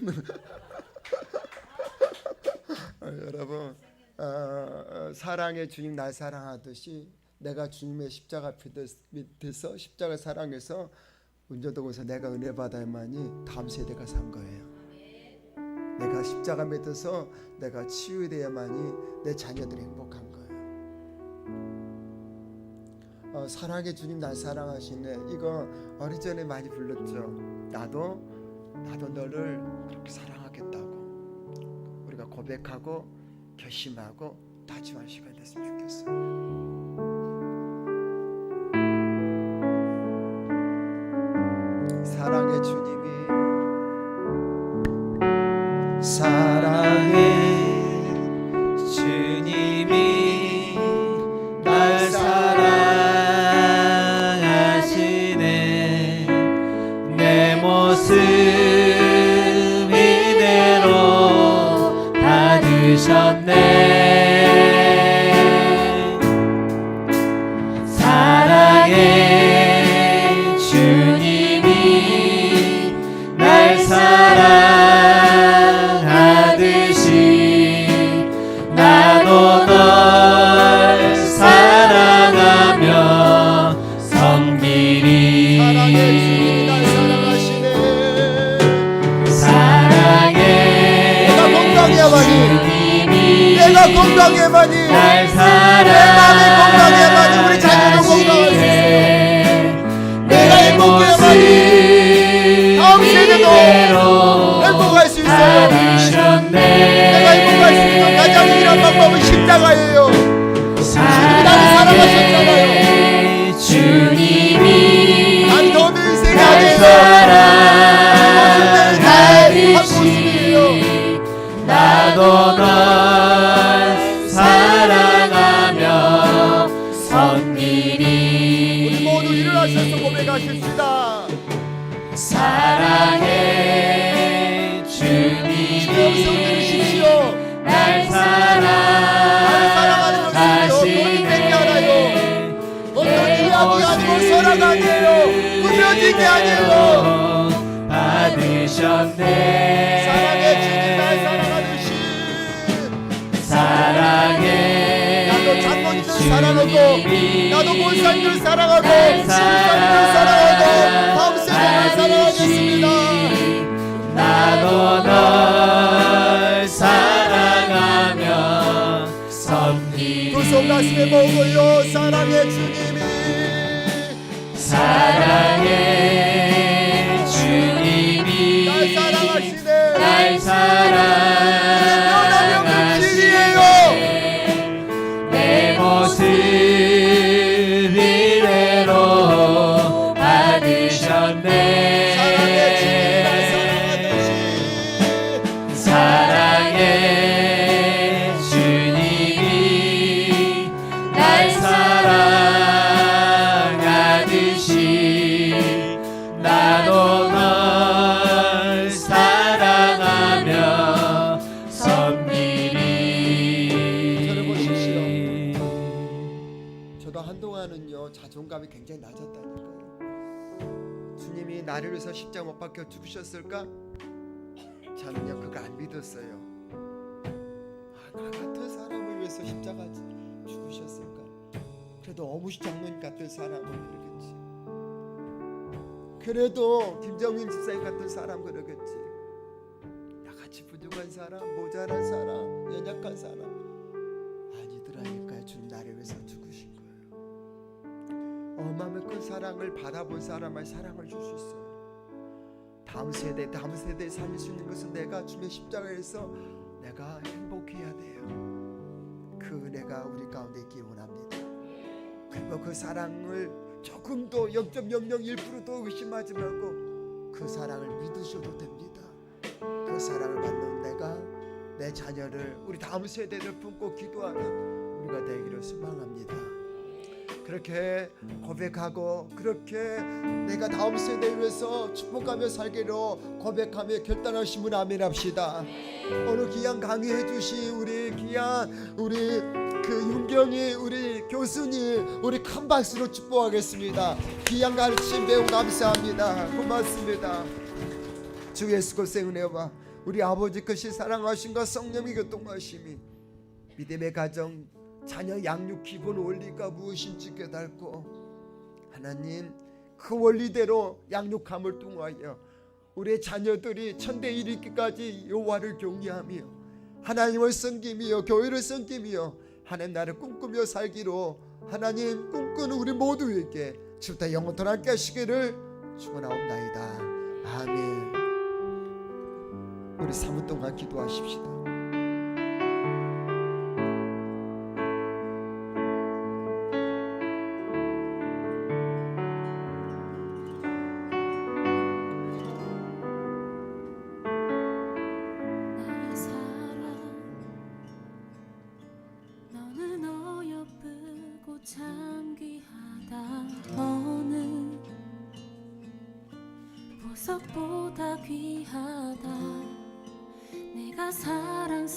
여러분 사랑의 주님 날 사랑하듯이 내가 주님의 십자가 밑에서 십자가 사랑해서 운전도에서 내가 은혜 받아야만이 다음 세대가 산 거예요. 내가 십자가 밑에서 내가 치유돼야만이 내 자녀들이 행복한 거예요. 사랑의 주님 날 사랑하시네. 이거 어리전에 많이 불렀죠. 나도 너를 그렇게 사랑하겠다고 우리가 고백하고 결심하고 다짐할 시간 됐으면 좋겠어요. 사랑의 주님이 사랑의 주님이 날 사랑하시네. 내 모습 이대로 받으셨네. 사랑의 주님이 날 사랑하듯이 나도 널 사랑하며 섬기리. 사랑의 주님이 내가 건강해야만이 날 내 마음이 건강해야만이 우리 자녀도 건강할 수 있어요. 내가 행복해야만이 다음 세대도 행복할 수 있어요. 내가 행복할 수 있는 가장 유일한 방법은 십자가예요. 주님이 나를 사랑하셨잖아요. 주님이 난 더 내 인생에 날 아니에요. 사랑하듯이 나도 널 음성 들으십시오. 날 사랑하는 것은요 돈이 되게 알아요. 어떤 이야기 아니고 설화가 아니에요. 꾸며진 게 아니에요. 받으셨네. 사랑의 주님 날 사랑하듯이 사랑해. 나도 장모님을 사랑하고 나도 몰살님을 사랑하고 날 신사님을 사랑하고 다음 세대를 사랑하겠습니다. 나도 널 사랑하며 섬기리. 두 손 가슴에 먹어요. 사랑의 주님이 사랑해 주님이 날 사랑하시네. 날 변함이 없는 길이에요. 내 모습 이대로 받으셨네. 사랑의 주님 날 사랑하듯이 사랑해 주님이 날 사랑하듯이 나도 널 사랑하며 섬기리. 저를 보십시오. 저도 한동안은요 자존감이 굉장히 낮았다니까요. 주님이 나를 위해서 십자가 못 박혀 죽으셨을까? 저는요 그거 안 믿었어요. 나 같은 사람을 위해서 십자가 죽으셨을까? 그래도 어무시 장로님 같은 사람은 그러겠지. 그래도 김정민 집사님 같은 사람 그러겠지. 나같이 부족한 사람, 모자란 사람, 연약한 사람 아니더라니까요. 주님 나를 위해서 죽으신 거예요. 얼마나 큰 사랑을 받아본 사람을 사랑을 줄 수 있어요. 다음 세대에 살릴 수 있는 것은 내가 주님의 십자가에서 내가 행복해야 돼요. 그 은혜가 우리 가운데 있기 원합니다. 그리고 그 사랑을 조금도 0.001%도 의심하지 말고 그 사랑을 믿으셔도 됩니다. 그 사랑을 받는 내가 내 자녀를 우리 다음 세대를 품고 기도하는 우리가 되기를 소망합니다. 그렇게 고백하고 그렇게 내가 다음 세대를 위해서 축복하며 살기로 고백하며 결단하시면 아멘 합시다. 오늘 귀한 강의해 주신 우리 귀한 우리 그 윤경이 우리 교수님 우리 큰 박수로 축복하겠습니다. 귀한 가르침 배우 감사합니다. 고맙습니다. 주 예수 그리스도의 은혜와 우리 아버지 크신 사랑하심과 성령의 교통하심이 믿음의 가정 자녀 양육 기본 원리가 무엇인지 깨닫고 하나님 그 원리대로 양육함을 통하여 우리의 자녀들이 천대 이르기까지 여호와를 경외하며 하나님을 섬기며 교회를 섬기며 하나님 나를 꿈꾸며 살기로 하나님 꿈꾸는 우리 모두에게 주부터 영원토록 함께 하시기를 축원하옵나이다. 아멘. 우리 3분 동안 기도하십시다. 나의 사랑 너는 어여쁘고 참 귀하다. 너는 보석보다 귀하다. 내가 사랑스